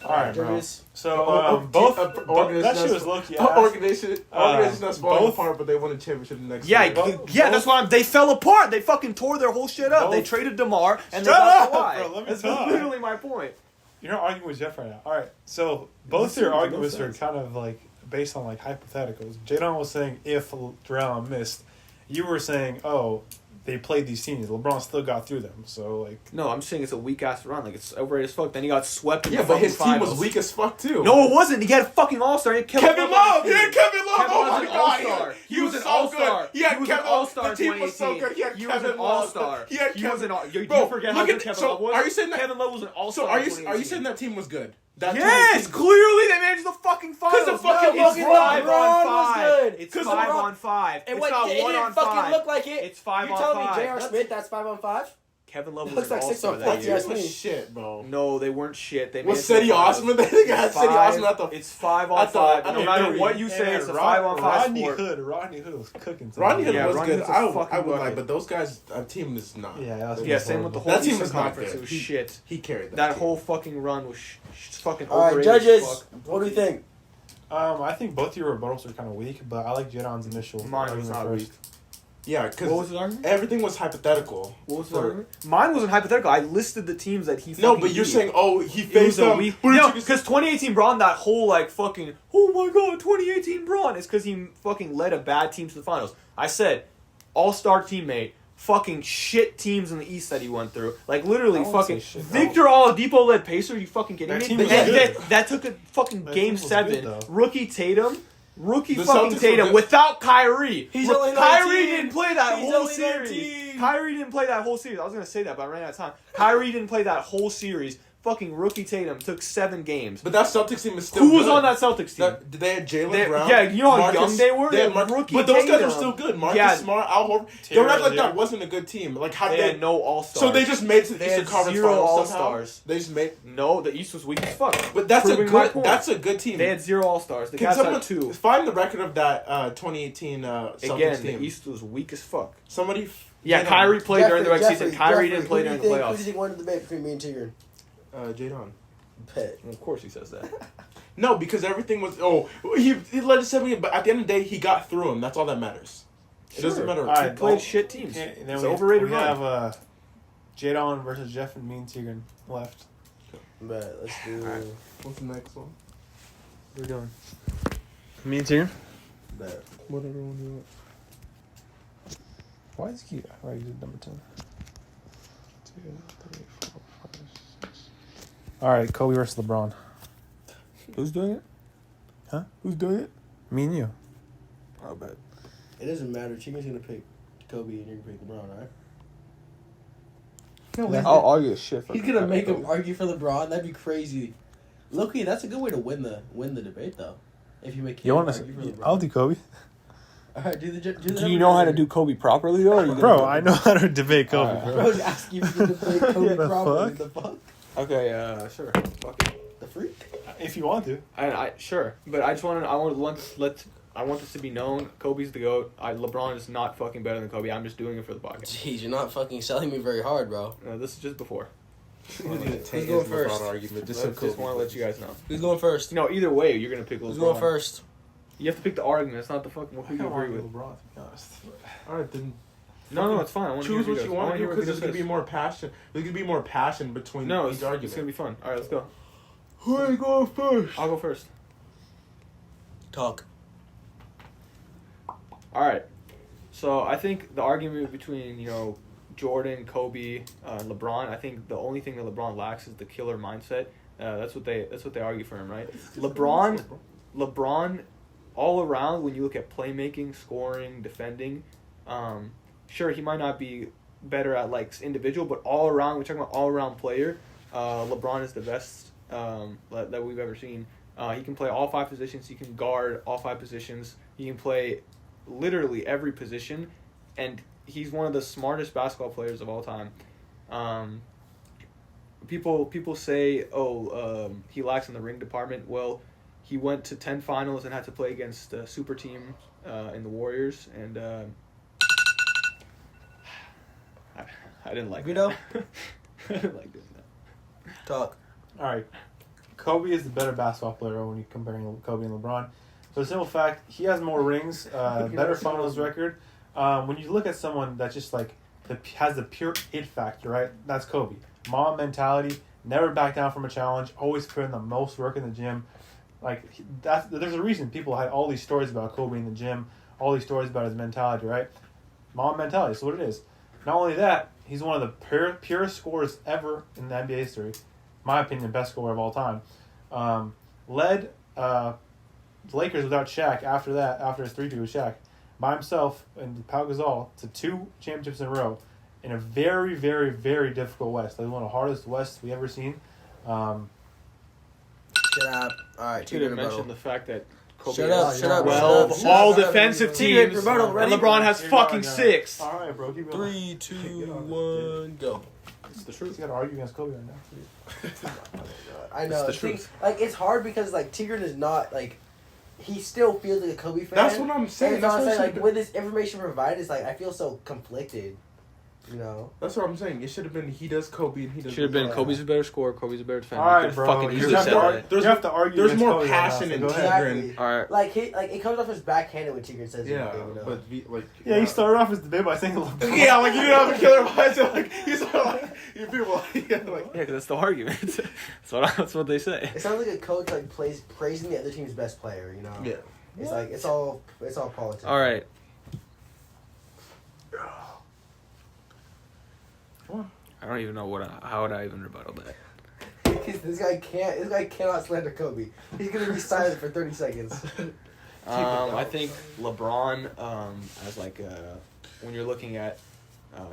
Alright, bro. Judges. So, that shit was low-key ass. Organization that's falling both- apart, but they won a championship the next Yeah, year. that's why they fell apart. They fucking tore their whole shit up. They Both- traded DeMar and they Shut got up, Kawhi. bro, let me That's talk. literally my point. You're not arguing with Jeff right now. Alright, so both your arguments are kind of like based on like hypotheticals. Jadon was saying if Draymond missed, you were saying, oh, they played these teams. LeBron still got through them. So like, No, I'm saying it's a weak ass run. Like it's overrated as fuck. Then he got swept. In Yeah, the but his fucking team was finals. weak as fuck too. No, it wasn't. He had a fucking all-star. He had Kevin Love! He had Kevin Love! Kevin Oh Love's my an god! all-star. He was an so all-star. good! He had was Kevin an all-star. The team was so good. He had was Kevin an Love. all-star. He had was Kevin. an all. You Bro, forget how look good at Kevin so Love was. are you saying that? Kevin Love was an all-star? So are you 2018. saying that team was good? That Yes, 2018 clearly they managed the fucking finals. the fucking it's fucking 5 LeBron on was 5. good. It's 'Cause 5 LeBron- on 5. And It's what? not It 1 didn't on fucking 5. look like it. It's 5 You're on telling 5. me J.R. Smith? That's 5 on 5. Kevin Love was Looks an like 6 all-star on that 4. That year. team was shit, bro. No, they weren't shit. They Was made it to the Cedi finals. Osman? They think I had Cedi Osman at the. It's 5 on I thought- 5. I No don't matter know. what you say, it's a 5 on 5 Rodney sport. Hood was cooking. tonight. Rodney Hood Yeah, was Rodney good. Hood's a I fucking would like, bucket. but those guys, our team is not. Yeah, that's Yeah, same with the whole That team Eastern is not Conference. good. It was shit. He carried that. That team. whole fucking run was fucking All right, overrated as judges. fuck. What do you think? I think both your rebuttals are kind of weak, but I like Jadon's initial. Mine was argument not first. weak. Yeah, What was because his argument? everything was hypothetical. What was his For- argument? Mine wasn't hypothetical. I listed the teams that he No, fucking but you're beat. saying, oh, he It was faced a them. weak. Who did No, you because 2018 Braun, that whole like fucking, oh my god, 2018 Braun. It's because he fucking led a bad team to the finals. I said, all-star teammate, fucking shit teams in the East that he went through. Like literally I won't fucking say shit, Victor Oladipo led Pacers. You fucking kidding That me? team was And good. that took a fucking That game team was 7. good, though. Rookie Tatum. Rookie The fucking Celtics were Tatum good. without Kyrie. He's only Kyrie 19. didn't play that He's whole only series. 19. Kyrie didn't play that whole series. I was gonna say that, but I ran out of time. Kyrie didn't play that whole series. Fucking rookie Tatum took 7 games. But that Celtics team is still Who was good. on that Celtics team? Did they had Jalen They- Brown? yeah, you know how young they were? They had They had rookie but those guys Tatum. are still good. Marcus Yeah. Smart, Al Horford. Terry Don't act like Rozier. that wasn't a good team. Like how They they had no all-stars. so they just made it to the They Eastern had Conference 0 Finals somehow? all-stars. They just made. No, the East was weak as fuck. But that's a Proving my good. point. That's a good team. They had 0 all-stars. The Can Cavs someone had 2. find the record of that 2018 Celtics Again, team? the East was weak as fuck. Somebody. Yeah, Kyrie played during the regular season. Kyrie didn't play during the Who do you playoffs. think won the debate between me and Tigran? Jadon. Bet. Of course he says that. No, because everything was. Oh, he led to 70, but at the end of the day, he got through him. That's all that matters. It doesn't Sure. matter. All right, He played shit teams. And then It's we, overrated we run. have Jadon versus Jeff and me and Tigran left. Bet. Let's do. Alright. What's the next one? We're doing. Me and Tigran? Bet. Whatever one you want. Why is he? Why is it number 10? 2, 3, 4, 5, 6. All right, Kobe versus LeBron. Who's doing it? Huh? Who's doing it? Me and you. I bet. It doesn't matter. Chicken's gonna pick Kobe and you're gonna pick LeBron, right? No, I'll argue shit for he's gonna make Kobe. him argue for LeBron. That'd be crazy. Loki, that's a good way to win the debate, though. If you make him You want argue for to? LeBron. I'll do Kobe. All right, do the Do you know how to do Kobe properly though? Or you Bro, gonna- I know how to debate Kobe, Alright. bro. Bro's asking you to debate Kobe The properly. fuck? The fuck? Okay, sure. Fuck it. The freak? If you want to. I sure, but I want this to be known. Kobe's the GOAT. LeBron is not fucking better than Kobe. I'm just doing it for the podcast. Jeez, you're not fucking selling me very hard, bro. This is just before. Who's going first? Argument, Just want to let you guys know. Who's going first? You know, either way, you're gonna pick LeBron. Who's going first? You have to pick the argument. It's not the fucking who you agree with. LeBron, to be honest. All right, then No, it's fine. I want to choose hear what you want to do because there's gonna be more. more passion. There's gonna be more passion between No, each it's argument. gonna be fun. All right, let's go. Who ain't going first? I'll go first. Talk. All right. So I think the argument between Jordan, Kobe, LeBron. I think the only thing that LeBron lacks is the killer mindset. That's what they argue for him, right? LeBron, all around when you look at playmaking, scoring, defending, sure he might not be better at like individual, but all around we're talking about all around player. LeBron is the best that we've ever seen. He can play all 5 positions. He can guard all 5 positions. He can play literally every position, and he's one of the smartest basketball players of all time. People say, he lacks in the ring department. Well, he went to 10 finals and had to play against a super team in the Warriors, and I didn't like Guido? that. I didn't like doing that. Talk. All right. Kobe is the better basketball player when you're comparing Kobe and LeBron. For the simple fact, he has more rings, better finals record. When you look at someone that's just like has the pure it factor, right? That's Kobe. Mom mentality, never back down from a challenge, always put in the most work in the gym. Like there's a reason people had all these stories about Kobe in the gym, all these stories about his mentality, right? Mom mentality, that's what it is. Not only that, he's one of the purest scorers ever in the NBA history. My opinion, best scorer of all time. Led Lakers without Shaq after his 3-2 with Shaq, by himself and Pau Gasol to 2 championships in a row in a very, very, very difficult West. Like one of the hardest Wests we ever seen. Shut up. All right, You didn't mention the fact that Kobe Shut has up, 12 shut up. all Shut up. defensive Tigran, teams, rebuttal, and ready? LeBron has You're fucking going, 6. All right, bro. Keep going. 3, 2, 1, go. It's the He's truth. got to argue against Kobe right now. I know. It's the See, truth. like it's hard because like Tigran is not like he still feels like a Kobe fan. That's what I'm saying. And That's so I'm what I'm saying, saying. like with this information provided, it's like I feel so conflicted. You know. That's what I'm saying. It should have been he does Kobe and he does. Should have been LeBron. Kobe's a better scorer, Kobe's a better defender. All You right, could've bro. fucking You easily have said to, that. There's- you have to argue. There's against more Kobe right now, passion so in go ahead. Exactly. All right. Like it comes off as backhanded when Tigran says Yeah, anything, you know? but Yeah, he started off his debate by saying LeBron. yeah, like you didn't have a killer mindset. Like he's like you people like Yeah, because that's the argument. that's what they say. It sounds like a coach like praising the other team's best player. You know. yeah. It's like it's all politics. All right. I don't even know how would I even rebuttal that. This guy cannot slander Kobe. He's gonna be silent for 30 seconds. I think LeBron, as like when you're looking at,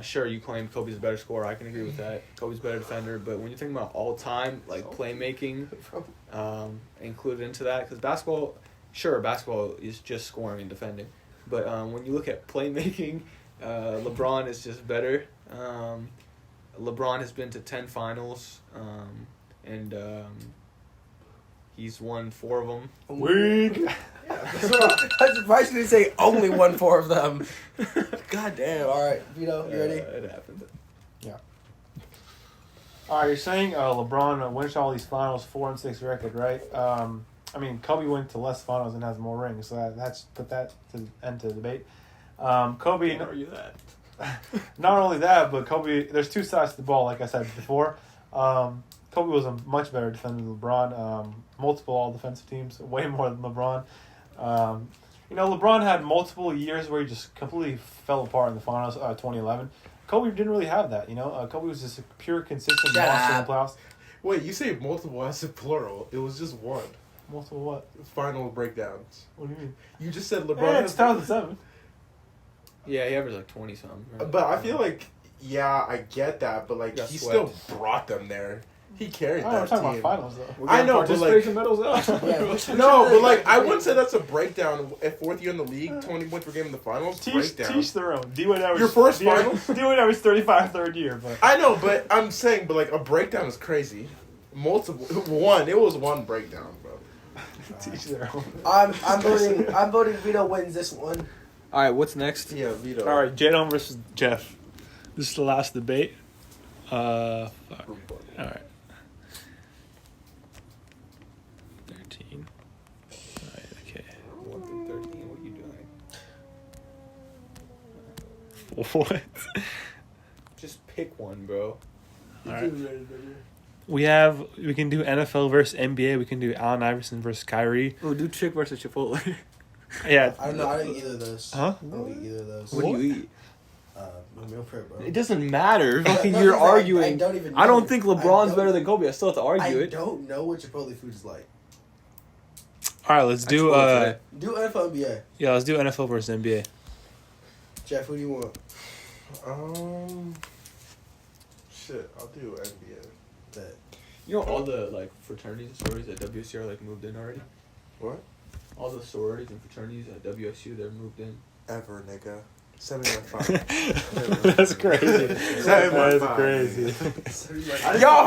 sure you claim Kobe's a better scorer. I can agree with that. Kobe's a better defender, but when you're thinking about all time like playmaking, included into that because basketball is just scoring and defending, but when you look at playmaking, LeBron is just better. LeBron has been to 10 finals, and he's won 4 of them. Weak. I'm surprised you didn't say only won 4 of them. God damn. All right, Vito, you ready? It happened. All right, you're saying LeBron wins all these finals, 4-6 record, right? I mean, Kobe went to less finals and has more rings, so that's put that to end to the debate. Kobe. Can't argue that. Not only that, but Kobe. There's 2 sides to the ball, like I said before. Kobe was a much better defender than LeBron. Multiple all defensive teams, way more than LeBron. You know, LeBron had multiple years where he just completely fell apart in the finals. 2011. Kobe didn't really have that. You know, Kobe was just a pure, consistent Shut monster in up. the playoffs. Wait, you say multiple? I said plural. It was just one. Multiple what? Final breakdowns. What do you mean? You just said LeBron. Yeah, it's 2007. Yeah, he averaged like 20 something. Right? But I feel like, yeah, I get that, but like Got he swept. still brought them there. He carried Oh, we're that talking team. about finals though. We're I getting know, but, like- participation medals out. Yeah, which No, one but of like the- I wouldn't say that's a breakdown. At fourth year in the league, 20 points per game in the finals. Breakdown. Teach their own. D-Wade averaged Your first D-Wade- finals? D-Wade averaged 35 third year, but I know, but I'm saying, but like a breakdown is crazy. Multiple one. It was one breakdown, bro. teach their own. I'm voting Vito wins this one. All right, what's next? Yeah, Vito. All right, Jadon versus Jeff. This is the last debate. Fuck. All right. 13. All right, okay. 1 through 13. What are you doing? What? Just pick one, bro. All right. We can do NFL versus NBA. We can do Allen Iverson versus Kyrie. Oh, do Chick versus Chipotle. Yeah. I don't know. I didn't eat either of those. Huh? I don't eat either of those. What do you eat? My meal prep, bro. It doesn't matter. Fucking, No, you're because I arguing. don't even. I know. don't think I LeBron's don't- better than Kobe. I still have to argue I it. don't know what Chipotle food is like. All right, let's do Chipotle. Do NFL NBA. yeah, let's do NFL versus NBA. Jeff, who do you want? Shit, I'll do NBA. That. You know all the like fraternities and sororities at WSU are like moved in already. What? All the sororities and fraternities at WSU, they're moved in. Ever, nigga. 7-5. That's crazy. That's crazy. Y'all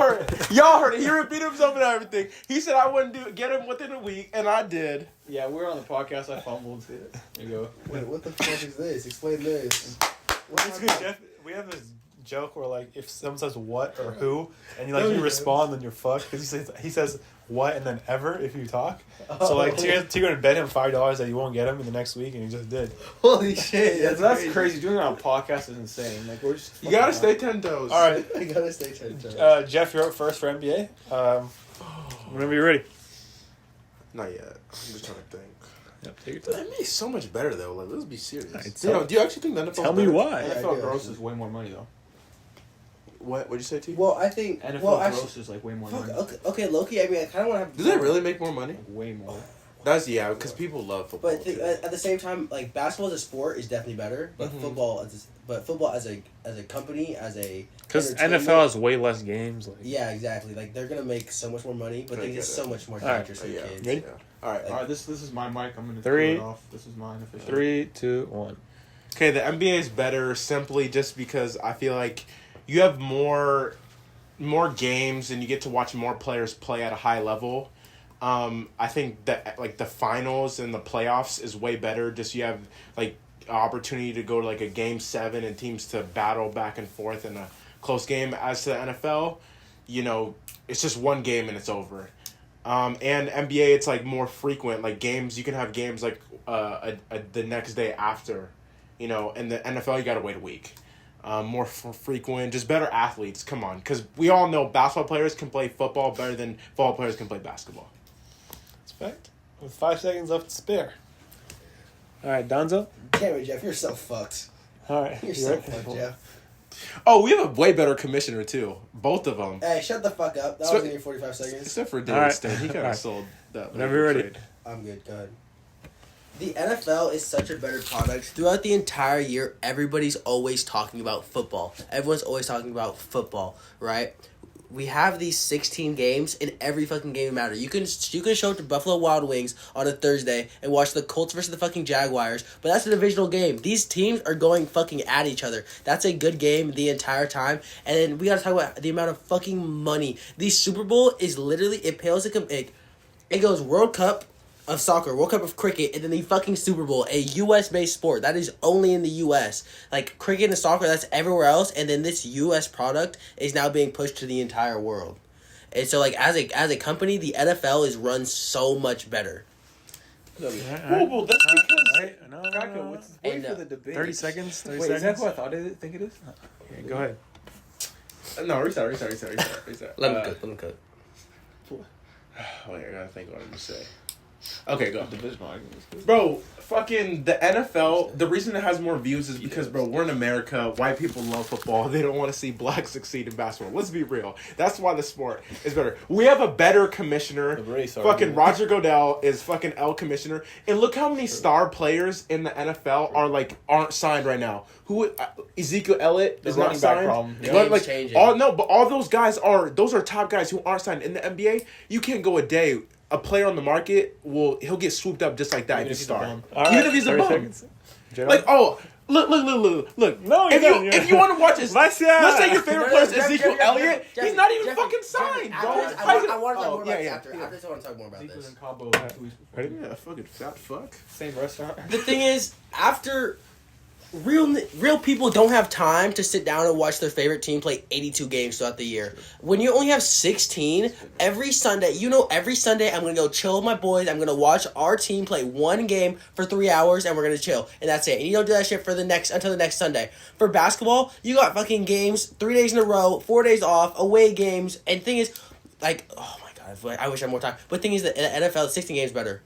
heard it. He repeated himself and everything. He said I wouldn't get him within a week, and I did. Yeah, we're on the podcast. I fumbled. There you go. Wait, what the fuck is this? Explain this. It's good, Jeff. We have this joke where like if someone says what or who, and you respond, then you're fucked because he says what and then ever if you talk. So like Tigger gonna bet him $5 that you won't get him in the next week, and he just did. Holy shit! Yeah, that's crazy. Doing it on a podcast is insane. Like we're just. You gotta stay 10 toes. All right, I gotta stay 10 Jeff, you're up first for NBA. Whenever you're ready. Not yet. I'm just trying to think. Yep, take your The time. NBA is so much better though. Like, let's be serious. Alright, Do you actually think the NFL? Tell me why. Yeah, I NFL do, gross actually. is way more money though. What'd you say, T? Well, I think. NFL well, gross actually, is like way more fuck. money. Okay, Loki. I mean, I kind of want to have. Does it really make more money? Like, way more. That's because people love football. But too. at the same time, like basketball as a sport is definitely better, but Mhm. football as a company as a Because entertainment- NFL has way less games. Like. Yeah, exactly. Like they're gonna make so much more money, but I they get get so it. much more Alright. dangerous for Yeah. kids. Ready? All right. All right, this is my mic. I'm gonna Three. throw it off. This is mine officially. 3, 2, 1. Okay, the NBA is better simply just because I feel like you have more games and you get to watch more players play at a high level. I think that like the finals and the playoffs is way better. Just you have like an opportunity to go to like a game 7 and teams to battle back and forth in a close game. As to the NFL, it's just one game and it's over. And NBA, it's like more frequent. Like games, you can have games like the next day after, and the NFL you gotta wait a week. More frequent, just better athletes. Come on, because we all know basketball players can play football better than football players can play basketball. Respect. With 5 seconds left to spare. All right, Donzo. Damn it, Jeff, you're so fucked. All right, You're you so ready? fucked, Jeff. Oh, we have a way better commissioner too. Both of them, Hey, shut the fuck up. That So- was in your 45 seconds. except for All David right. Stern. He kind All of right. sold that. Whenever you're ready. trade. I'm good. Go ahead. The NFL is such a better product. Throughout the entire year, everybody's always talking about football. Everyone's always talking about football, right? We have these 16 games, and every fucking game matters. You can show up to Buffalo Wild Wings on a Thursday and watch the Colts versus the fucking Jaguars, but that's a divisional game. These teams are going fucking at each other. That's a good game the entire time. And then we gotta talk about the amount of fucking money. The Super Bowl is literally, it pales it goes World Cup of soccer, World Cup of cricket, and then the fucking Super Bowl, a U.S.-based sport. That is only in the U.S. Like, cricket and soccer, that's everywhere else, and then this U.S. product is now being pushed to the entire world. And so, like, as a company, the NFL is run so much better. All right, Well, that's because all right. No, Cracker, wait And, for the debate. 30 seconds. 30 Wait, seconds. is that who I thought I think it is? Okay, go ahead. no restart. Let me cook. Wait, I gotta think what I'm gonna say. Okay, go. Divisional argument is good. Bro, fucking the NFL, the reason it has more views is because, bro, we're in America. White people love football. They don't want to see blacks succeed in basketball. Let's be real. That's why the sport is better. We have a better commissioner. The race Fucking argument. Roger Goodell is fucking L commissioner. And look how many star players in the NFL aren't signed right now. Who Ezekiel Elliott The is not running back signed. problem. The Yeah. But game's like changing. all those guys are top guys who aren't signed in the NBA. You can't go a day. A player on the market he'll get swooped up just like that Even if he's if he's a star. bum. All right, Even if he's a 30 bum. seconds. J-Lo? Like, oh, look. No, if you're you done. if you want to watch this, let's say your favorite No, player is Jeff- Ezekiel Jeff- Elliott. Jeff- He's not even Jeff- fucking Jeff- signed, after bro. this, How I you want to talk oh, more about this yeah. after. After this, I want to talk more about Ezekiel this. and Cabo 2 weeks before. Ready? Yeah, fucking fat fuck. Same restaurant. The thing is, after real people don't have time to sit down and watch their favorite team play 82 games throughout the year. When you only have 16, every Sunday I'm going to go chill with my boys. I'm going to watch our team play one game for 3 hours and we're going to chill. And that's it. And you don't do that shit until the next Sunday. For basketball, you got fucking games 3 days in a row, 4 days off, away games. And thing is, like, oh my God, I wish I had more time. But thing is that in the NFL, 16 games better.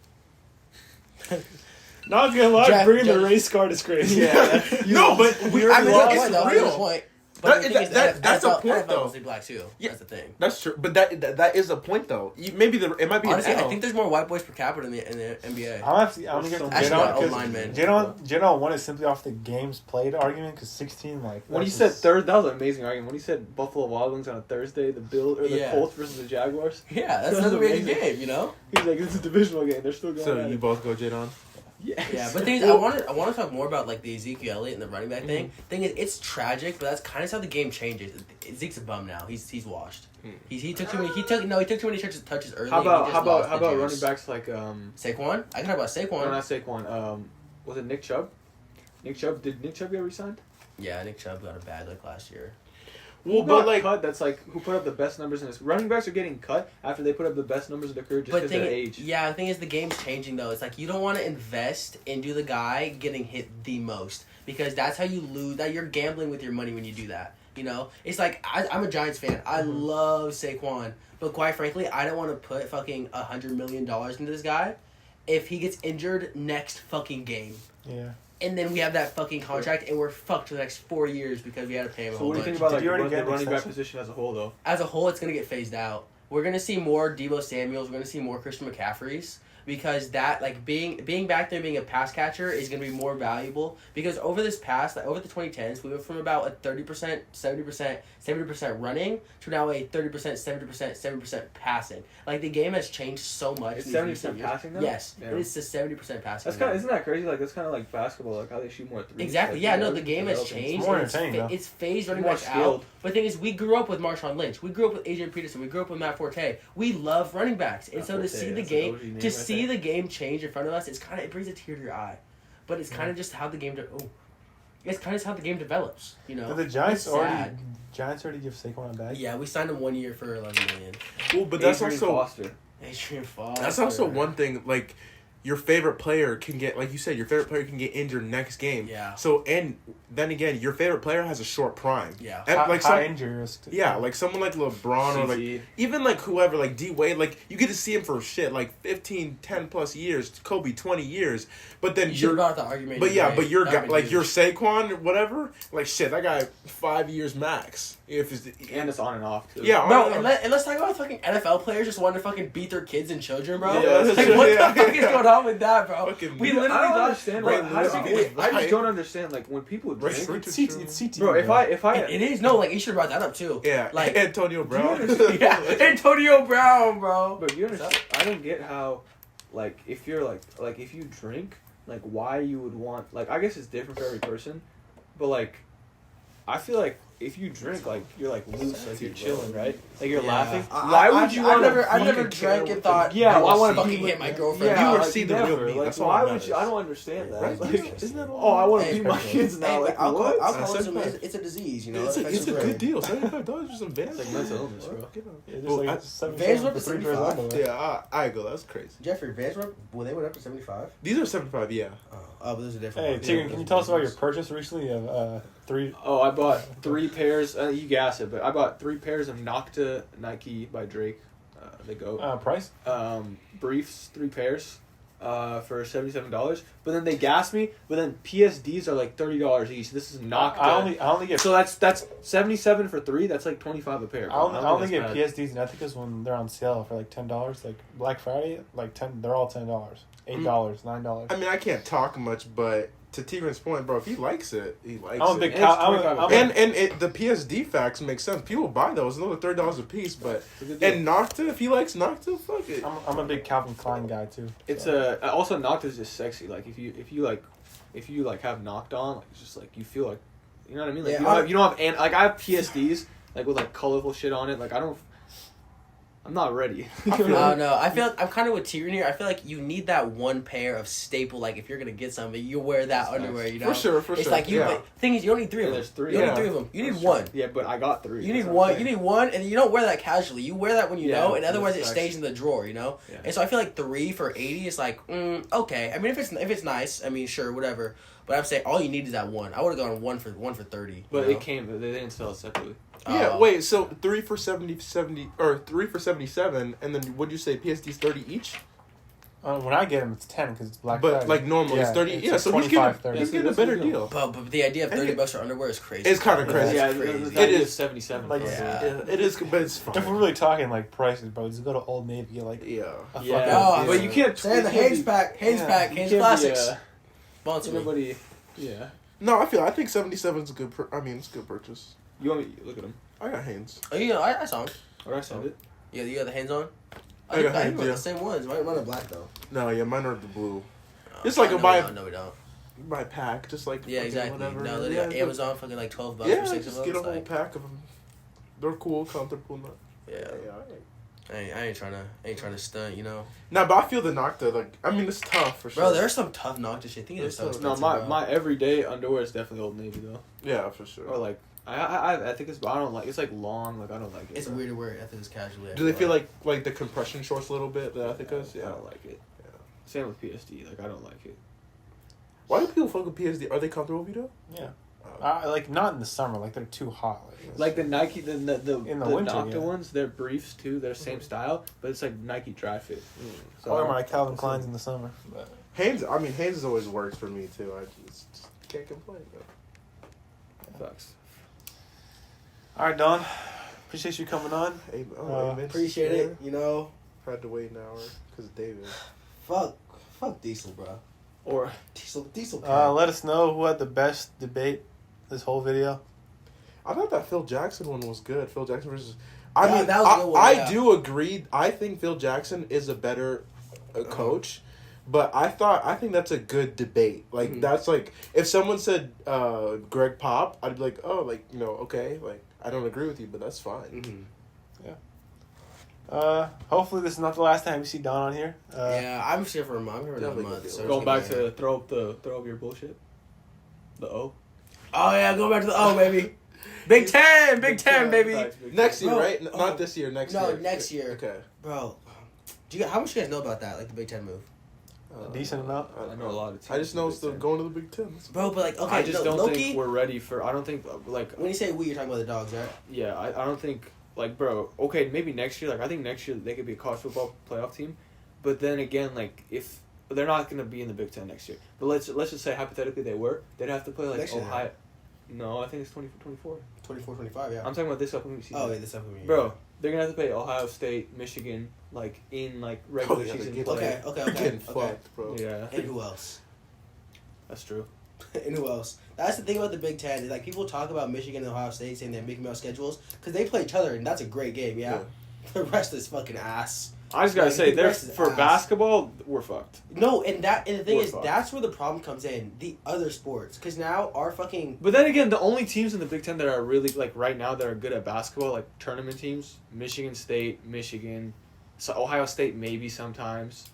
Not gonna lie, Jeff- bringing the Jeff- race card is crazy. Yeah. No, but I mean, that's the point, though. That's the real. point. But the thing is, That's the point, though. mostly black too. Yeah. That's the thing. That's true, but that is a point though. It might be Honestly, an L. I think there's more white boys per capita in the NBA. I'm gonna give it to Actually, J-Lo not O-linemen. because J-Lo won it simply off the games played argument because 16 like. When he that's said just- third, that was an amazing argument. When he said Buffalo Wild Wings on a Thursday, the Yeah. Colts versus the Jaguars, Yeah, that's That was another big amazing. game, you know. he's like, "It's a divisional game. They're still going." So at you it." both go Jadon. Yes. Yeah, but thing is, I want to talk more about like the Ezekiel Elliott and the running back thing. Thing is, it's tragic, but that's kind of how the game changes. Zeke's a bum now. He's washed. He took too many. He took too many touches early. How and he about just how about lost how the about juice. running backs like Saquon? I can talk about Saquon. no, not Saquon. Was it Nick Chubb? Did Nick Chubb get re-signed? Yeah, Nick Chubb got a bad look last year. Well, Who but got like, cut? That's like who put up the best numbers in this. Running backs are getting cut after they put up the best numbers of their career just because their age. Yeah, the thing is, the game's changing though. It's like you don't want to invest into the guy getting hit the most because that's how you lose. That you're gambling with your money when you do that. You know, it's like I'm a Giants fan. I love Saquon, but quite frankly, I don't want to put fucking $100 million into this guy if he gets injured next fucking game. Yeah. And then we have that fucking contract, and we're fucked for the next 4 years because we had to pay him a So whole what do you bunch. think about Did like you already the get an running back extension? position as a whole though? As a whole, it's going to get phased out. We're going to see more Deebo Samuels. We're going to see more Christian McCaffreys because that, like, being back there and being a pass catcher is going to be more valuable because over the 2010s, we went from about a 30%, 70% running to now a 30%, 70%, 70% passing. Like, the game has changed so much. It's in these recent 70% years. passing now? Yes, Yeah. it is to 70% passing. That's kind now. of isn't that crazy? Like that's kind of like basketball, like how they shoot more threes. Exactly. Like, Yeah. you know, No, the game has developing. changed. It's more and entertaining, though. It's phased running More backs out. skilled. But the thing is, we grew up with Marshawn Lynch. We grew up with Adrian Peterson. We grew up with Matt Forte. We love running backs, and Matt so to Forte, see the that's an game, OG name to right see there. the game change in front of us, it brings a tear to your eye. But it's kind of just how the game. It's kind of how the game develops. You know. Did the Giants It's sad. already give Saquon a bag? Yeah, we signed him 1 year for $11 million. well, but that's Adrian also Foster. Adrian Foster. that's also one thing. Like, your favorite player can get, like you said, your favorite player can get injured next game. Yeah. So and then again, your favorite player has a short prime. Yeah. And, like high some, injury risk. yeah, like someone like LeBron or like CZ. even like whoever, like D Wade, like you get to see him for shit, like 15, 10 plus years, Kobe 20 years, but then You should have you're, brought up the argument. but yeah, but your That guy, would've been like huge. your Saquon or whatever, like shit, that guy 5 years max. If it's And it's on and off too. yeah, Bro, I don't know. and let's talk about fucking NFL players just wanting to fucking beat their kids and children, bro. Yeah, that's like, true, what yeah. the fuck is going on with that, bro? Fucking- We Dude, literally I don't got understand. Right, Like, how right, do you- I right. just don't understand. Like when people Right, drink, right. It's CT. It's CT. bro. If I It is no, like you should have brought that up too. yeah, like Antonio Brown. yeah, Antonio Brown, bro. But you understand? I don't get how, like, if you're like if you drink, like, why you would want, like, I guess it's different for every person, but like, I feel like if you drink, like, you're like loose, like you're chilling, right? Like you're laughing. Why would you want to? I never drank and thought. Yeah, I well, I want wanna to fucking be hit my with- girlfriend. You Yeah, were like, see the real never. me, Like, that's all why that would you? matters. I don't understand that. Right? Like, Isn't that oh, I want to Hey, beat my kids now. Like, what? alcoholism is it's a disease, you know. It's it a affects your good brain. deal. $75 for some Vans. It's like mental illness, bro. Yeah, just Well, like I- 7 Vans went for to 3 pairs of 75. underwear. Yeah, I go. That's crazy. Jeffrey, Vans went up to 75. These are 75. Yeah. Oh, but there's a different. Hey, one. Tegan, can you tell us about your purchase recently of 3? Oh, I bought 3 pairs. You gassed it, but I bought 3 pairs of Nocta Nike by Drake. the GOAT. Price? Briefs, 3 pairs, for $77. But then they gas me. But then PSDs are like $30 each. This is not good. I only get. So that's 77 for 3. That's like 25 a pair. I only get bad. PSDs and Ethicas when they're on sale for like $10. Like Black Friday, like 10. They're all $10, $8, $9. I mean, I can't talk much, but to Tigran's point, bro, if he likes it, he likes I'm a it. big And cow. it's 25 And the PSD facts make sense. People buy those. Another $30 a piece, but It's a good deal. and Nocta, if he likes Nocta, fuck it. I'm a big Calvin Klein guy too. It's also Nocta is just sexy. Like if you have Knocked on, like it's just like you feel like, you know what I mean? Like Yeah, you don't have and like I have PSDs like with like colorful shit on it. Like I'm not ready. I don't know. I feel like I'm kind of with Tyrion here. I feel like you need that one pair of staple. Like if you're gonna get something, you wear that underwear. You know, For sure. It's like you. Yeah. Thing is, you don't need 3 of them. There's 3. You don't Yeah. need 3 of them. You need That's one. true. Yeah, but I got 3. You need That's what one. I'm You saying. need one, and you don't wear that casually. You wear that when you Yeah, know, and otherwise it that's stays in the drawer. You know. Yeah. And so I feel like 3 for $80 is like okay. I mean, if it's nice, I mean, sure, whatever. But I'm saying all you need is that one. I would have gone one for $30. But you know? it came. They didn't sell it separately. Yeah, Oh. wait, so 3 for 70, or 3 for 77, and then what'd you say, PSD's 30 each? When I get them, it's 10 because it's Black But, Friday. like, normally it's 30, it's yeah, like so 25, 30. he's getting a That's a better good deal. But the idea of And $30 it- for underwear is crazy. It's kinda crazy. That's Yeah, crazy. the idea It is is. 77. Like, Yeah. it is, but it's fine. If we're really talking like prices, bro, just go to Old Navy. Get like Yeah. a Yeah, Oh, but you can't. Say the you can't Hanes be- pack, Hanes yeah, pack, you Hanes can't be, Classics. Sponsor me. Everybody, yeah. No, I think 77 is a good, it's a good purchase. You want me? Look at them. I got Hanes. Oh, yeah, I saw him. Or I send it. Yeah, you got the hands on. I got I Hanes, got yeah. the same ones. Mine are black though. No, yeah, mine are the blue. It's like no, a buy- we don't. No, we don't. My pack, just like Yeah, fucking exactly. whatever. No, they yeah, got Amazon fucking like $12 yeah, for 6 just of get them. a whole Like, pack of them. They're cool, comfortable. Not, yeah, alright. I ain't trying to stunt, you know. Nah, but I feel the Nocta, like, I mean, it's tough for sure. Bro, there's some tough Nocta shit. I think it's so There's expensive. No, bro. my everyday underwear is definitely Old Navy though. Yeah, for sure. Or like I think it's, but I don't like. It's like long. Like I don't like it. It's weird to wear Ethicas casually. I Do they feel like the compression shorts a little bit, the Ethicas? I Yeah. don't like it. Yeah. Same with PSD. Like I don't like it. Why do people fuck with PSD? Are they comfortable with you though? Yeah. Like not in the summer. Like they're too hot. Like the Nike, the In the winter, Nocta yeah. ones, they're briefs too. They're same style, but it's like Nike dry fit. I wear my Calvin Kleins in the summer. But Hanes has always worked for me too. I just can't complain. Though. Sucks. all right, Don. Appreciate you coming on. Amen. Appreciate it. You know, Had to wait an hour because of David. fuck Diesel, bro. Or Diesel. Let us know who had the best debate this whole video. I thought that Phil Jackson one was good. Phil Jackson versus. Yeah, I mean, that was a good one, I yeah. do agree. I think Phil Jackson is a better coach, but I think that's a good debate. Like Mhm. that's like if someone said Greg Pop, I'd be like, oh, like okay, like I don't agree with you, but that's fine. Mm-hmm. Hopefully this is not the last time you see Don on here. Yeah, I'm here for a month. I'm here for another Definitely month. good So deal. going back it's to throw up your bullshit. The O. oh yeah, go back to the baby. Big Ten, baby. Facts, Big Next Ten. year, Bro, right? Not this year. Next no, year. next year. Okay. Bro, how much do you guys know about that? Like the Big Ten move, A decent amount. I know a lot of teams I just know in it's the the Big going to the Big Ten. bro. But like, okay, I just no, don't Loki. think we're ready for. I don't think like. When you say we, you're talking about the dogs, right? Yeah, I don't think like bro. Okay, maybe next year. Like I think next year they could be a college football playoff team, but then again, like if they're not gonna be in the Big Ten next year. But let's just say hypothetically they were. They'd have to play like Next year, Ohio. No, I think it's 24. 24, 25, yeah. I'm talking about this upcoming season. Oh, yeah, this upcoming year. Bro, they're gonna have to play Ohio State, Michigan, like in like regular yeah, season they play. Okay, okay, okay. Getting okay. fucked, bro. Yeah, And who else? that's true. And who else? That's the thing about the Big Ten. Is like people talk about Michigan and Ohio State saying they're making out schedules because they play each other and that's a great game. Yeah. The rest is fucking ass. I just gotta Like, say, the there's rest is for ass. basketball, we're fucked. No, and the thing We're is, fucked. that's where the problem comes in. The other sports, because now our fucking But then again, the only teams in the Big Ten that are really like right now that are good at basketball, like tournament teams, Michigan State, Michigan, so Ohio State maybe sometimes.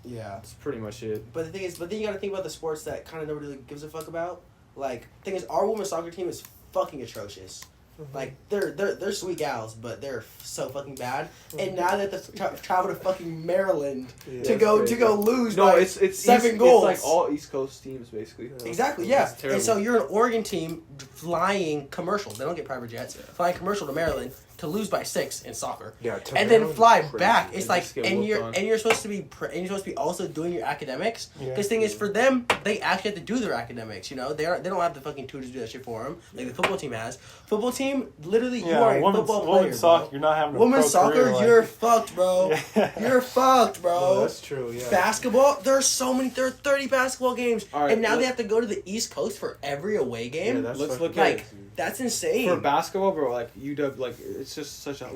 yeah. That's pretty much it. But the thing is, then you got to think about the sports that kind of nobody really gives a fuck about. Like, thing is, our women's soccer team is fucking atrocious. Like they're sweet gals, but they're so fucking bad. And now that they travel to fucking Maryland Yeah. to go lose No, by it's 7 East, goals. It's like all East Coast teams basically. Exactly, yeah. It's terrible. And so you're an Oregon team flying commercial. They don't get private jets. Flying commercial to Maryland. to lose by 6 in soccer. Yeah, And then Tavera fly was back. crazy. It's And like, just get and whooped you're on. and you're supposed to be also doing your academics. Yeah. Because thing is, for them, they actually have to do their academics. You know, they don't have the fucking tutors to do that shit for them, like the football team has. Football team, literally, you are a football player. women's soccer, Bro. you're not having a Women's pro soccer, career, like- you're fucked, bro. Yeah. You're fucked, No, bro. that's true. Yeah. Basketball, there are 30 basketball games, All right, and now let- they have to go to the East Coast for every away game. Yeah, that's Let's fucking look at- like, crazy. that's insane. For basketball, bro, like UW, like it's just such a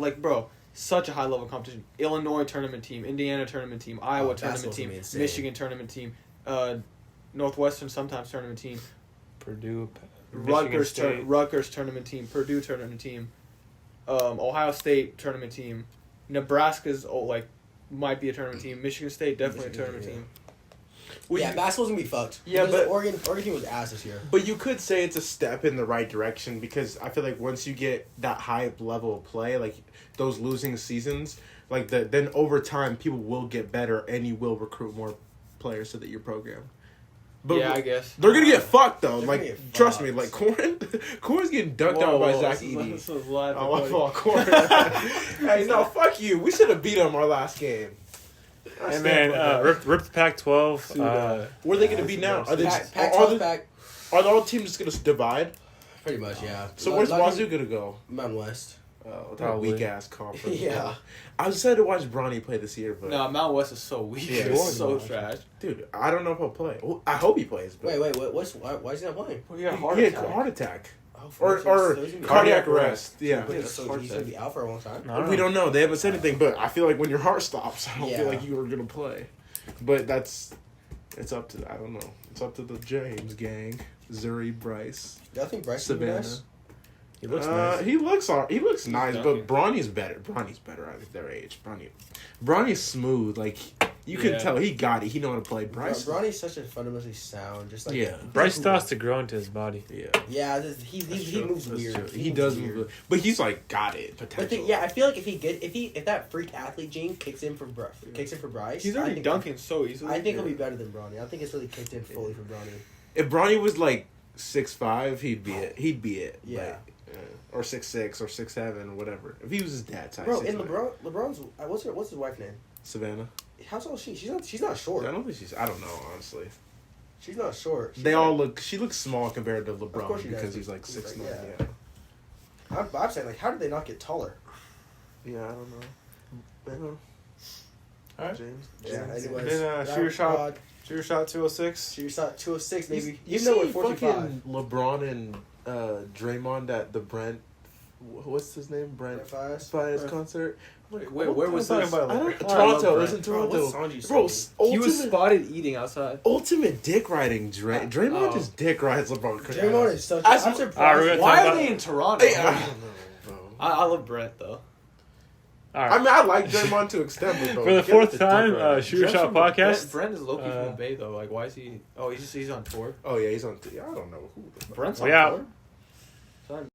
such a high level competition. Illinois tournament team, Indiana tournament team, Iowa tournament basketball's team, gonna be insane. Michigan tournament team, Northwestern sometimes tournament team, Purdue, Rutgers tournament team, Purdue tournament team, Ohio State tournament team, Nebraska's might be a tournament team, Michigan State definitely Michigan, a tournament yeah. team. Well, yeah, you- basketball's gonna be fucked. Yeah, Because but- Oregon team was ass this year. But you could say it's a step in the right direction because I feel like once you get that high level of play, like those losing seasons, like then over time people will get better and you will recruit more players to your program. But Yeah, I guess. they're gonna get fucked though. They're Like gonna get trust me, fucked. like Corin's getting dunked out by Zach Edey. This was live. Oh, my recording. fault, Corin. Hey, no, fuck you. We should have beat them our last game. Hey man, rip the Pac-12. Where are they gonna be now? Are they just, Pac-12 back, are all teams just gonna divide? pretty much, yeah. So where's Lucky- Wazoo gonna go? Mountain West. Oh, that Probably. weak ass conference. Yeah. I was excited to watch Bronny play this year, but No, Mount West is so weak. Yeah, It's so Jordan. trash. dude, I don't know if he'll play. Well, I hope he plays. But Wait, why is he not playing? Well, you got a He heart had attack. a heart attack Oh, or so he's gonna be cardiac out. arrest. Yeah, Wait, that's so so he's sad. gonna be out for a long time. I don't we know. don't know. They haven't said anything, but I feel like when your heart stops, I don't Yeah. feel like you are gonna play. But it's up to I don't know. It's up to the James gang, Zuri, Bryce, Y'all think Bryce will be Savannah. nice? He looks nice. He looks nice, dunking. but Bronny's better. Bronny's better at their age. Bronny's smooth. Like you can Yeah. tell he got it. He know how to play. Bryce, Bronny's such a fundamentally sound, just like Yeah. Bryce still has to grow into his body. yeah, Yeah, he That's he true. moves That's weird. true. He does weird. move, but he's like got it But potential. I feel like if that freak athlete gene kicks in for Bryce, He's I already think- dunking so easily. I think he'll be better than Bronny. I think it's really kicked in fully for Bronny. If Bronny was like 6'5", he'd be it. He'd be it. Yeah. Like, or 6'6" or 6'7" or whatever. If he was his dad's size. Bro, 6'9". and LeBron's what's his wife name? Savannah. How tall is she? She's not short. I don't think she's. I don't know honestly. She's not short. She's They like- all look. She looks small compared to course LeBron she does. because he's like He's 6'9". like, Yeah. I'm saying, like, how did they not get taller? Yeah, I don't know. I know. Alright. James. Yeah. James. Anyways, Then, shoot your shot. Shoot your shot 206. Shoot your shot 206, You, baby. you Even though see we're 45. fucking LeBron and Draymond at the Brent. What's his name? Brent Fives? Fives concert. Wait, where was I'm this? talking I about don't, like- Toronto. It was Brent. in Bro, what Toronto. song you Bro, singing? He was ultimate, spotted eating outside. ultimate dick riding. Draymond Oh. just dick rides LeBron. Draymond is such. I I'm swear- surprised. Alright, we're gonna Why talk are about- they in Toronto? Hey, I don't know, bro. I love Brent though. All I right. mean, I like Draymond to extent, but bro, For the get fourth with dick time, riding. shoot your shot Brent podcast. Brent is low-key Uh, from the Bay though. Like, why is he? Oh, he's on tour. Oh yeah, he's on. I don't know who. Brent's We on out. tour.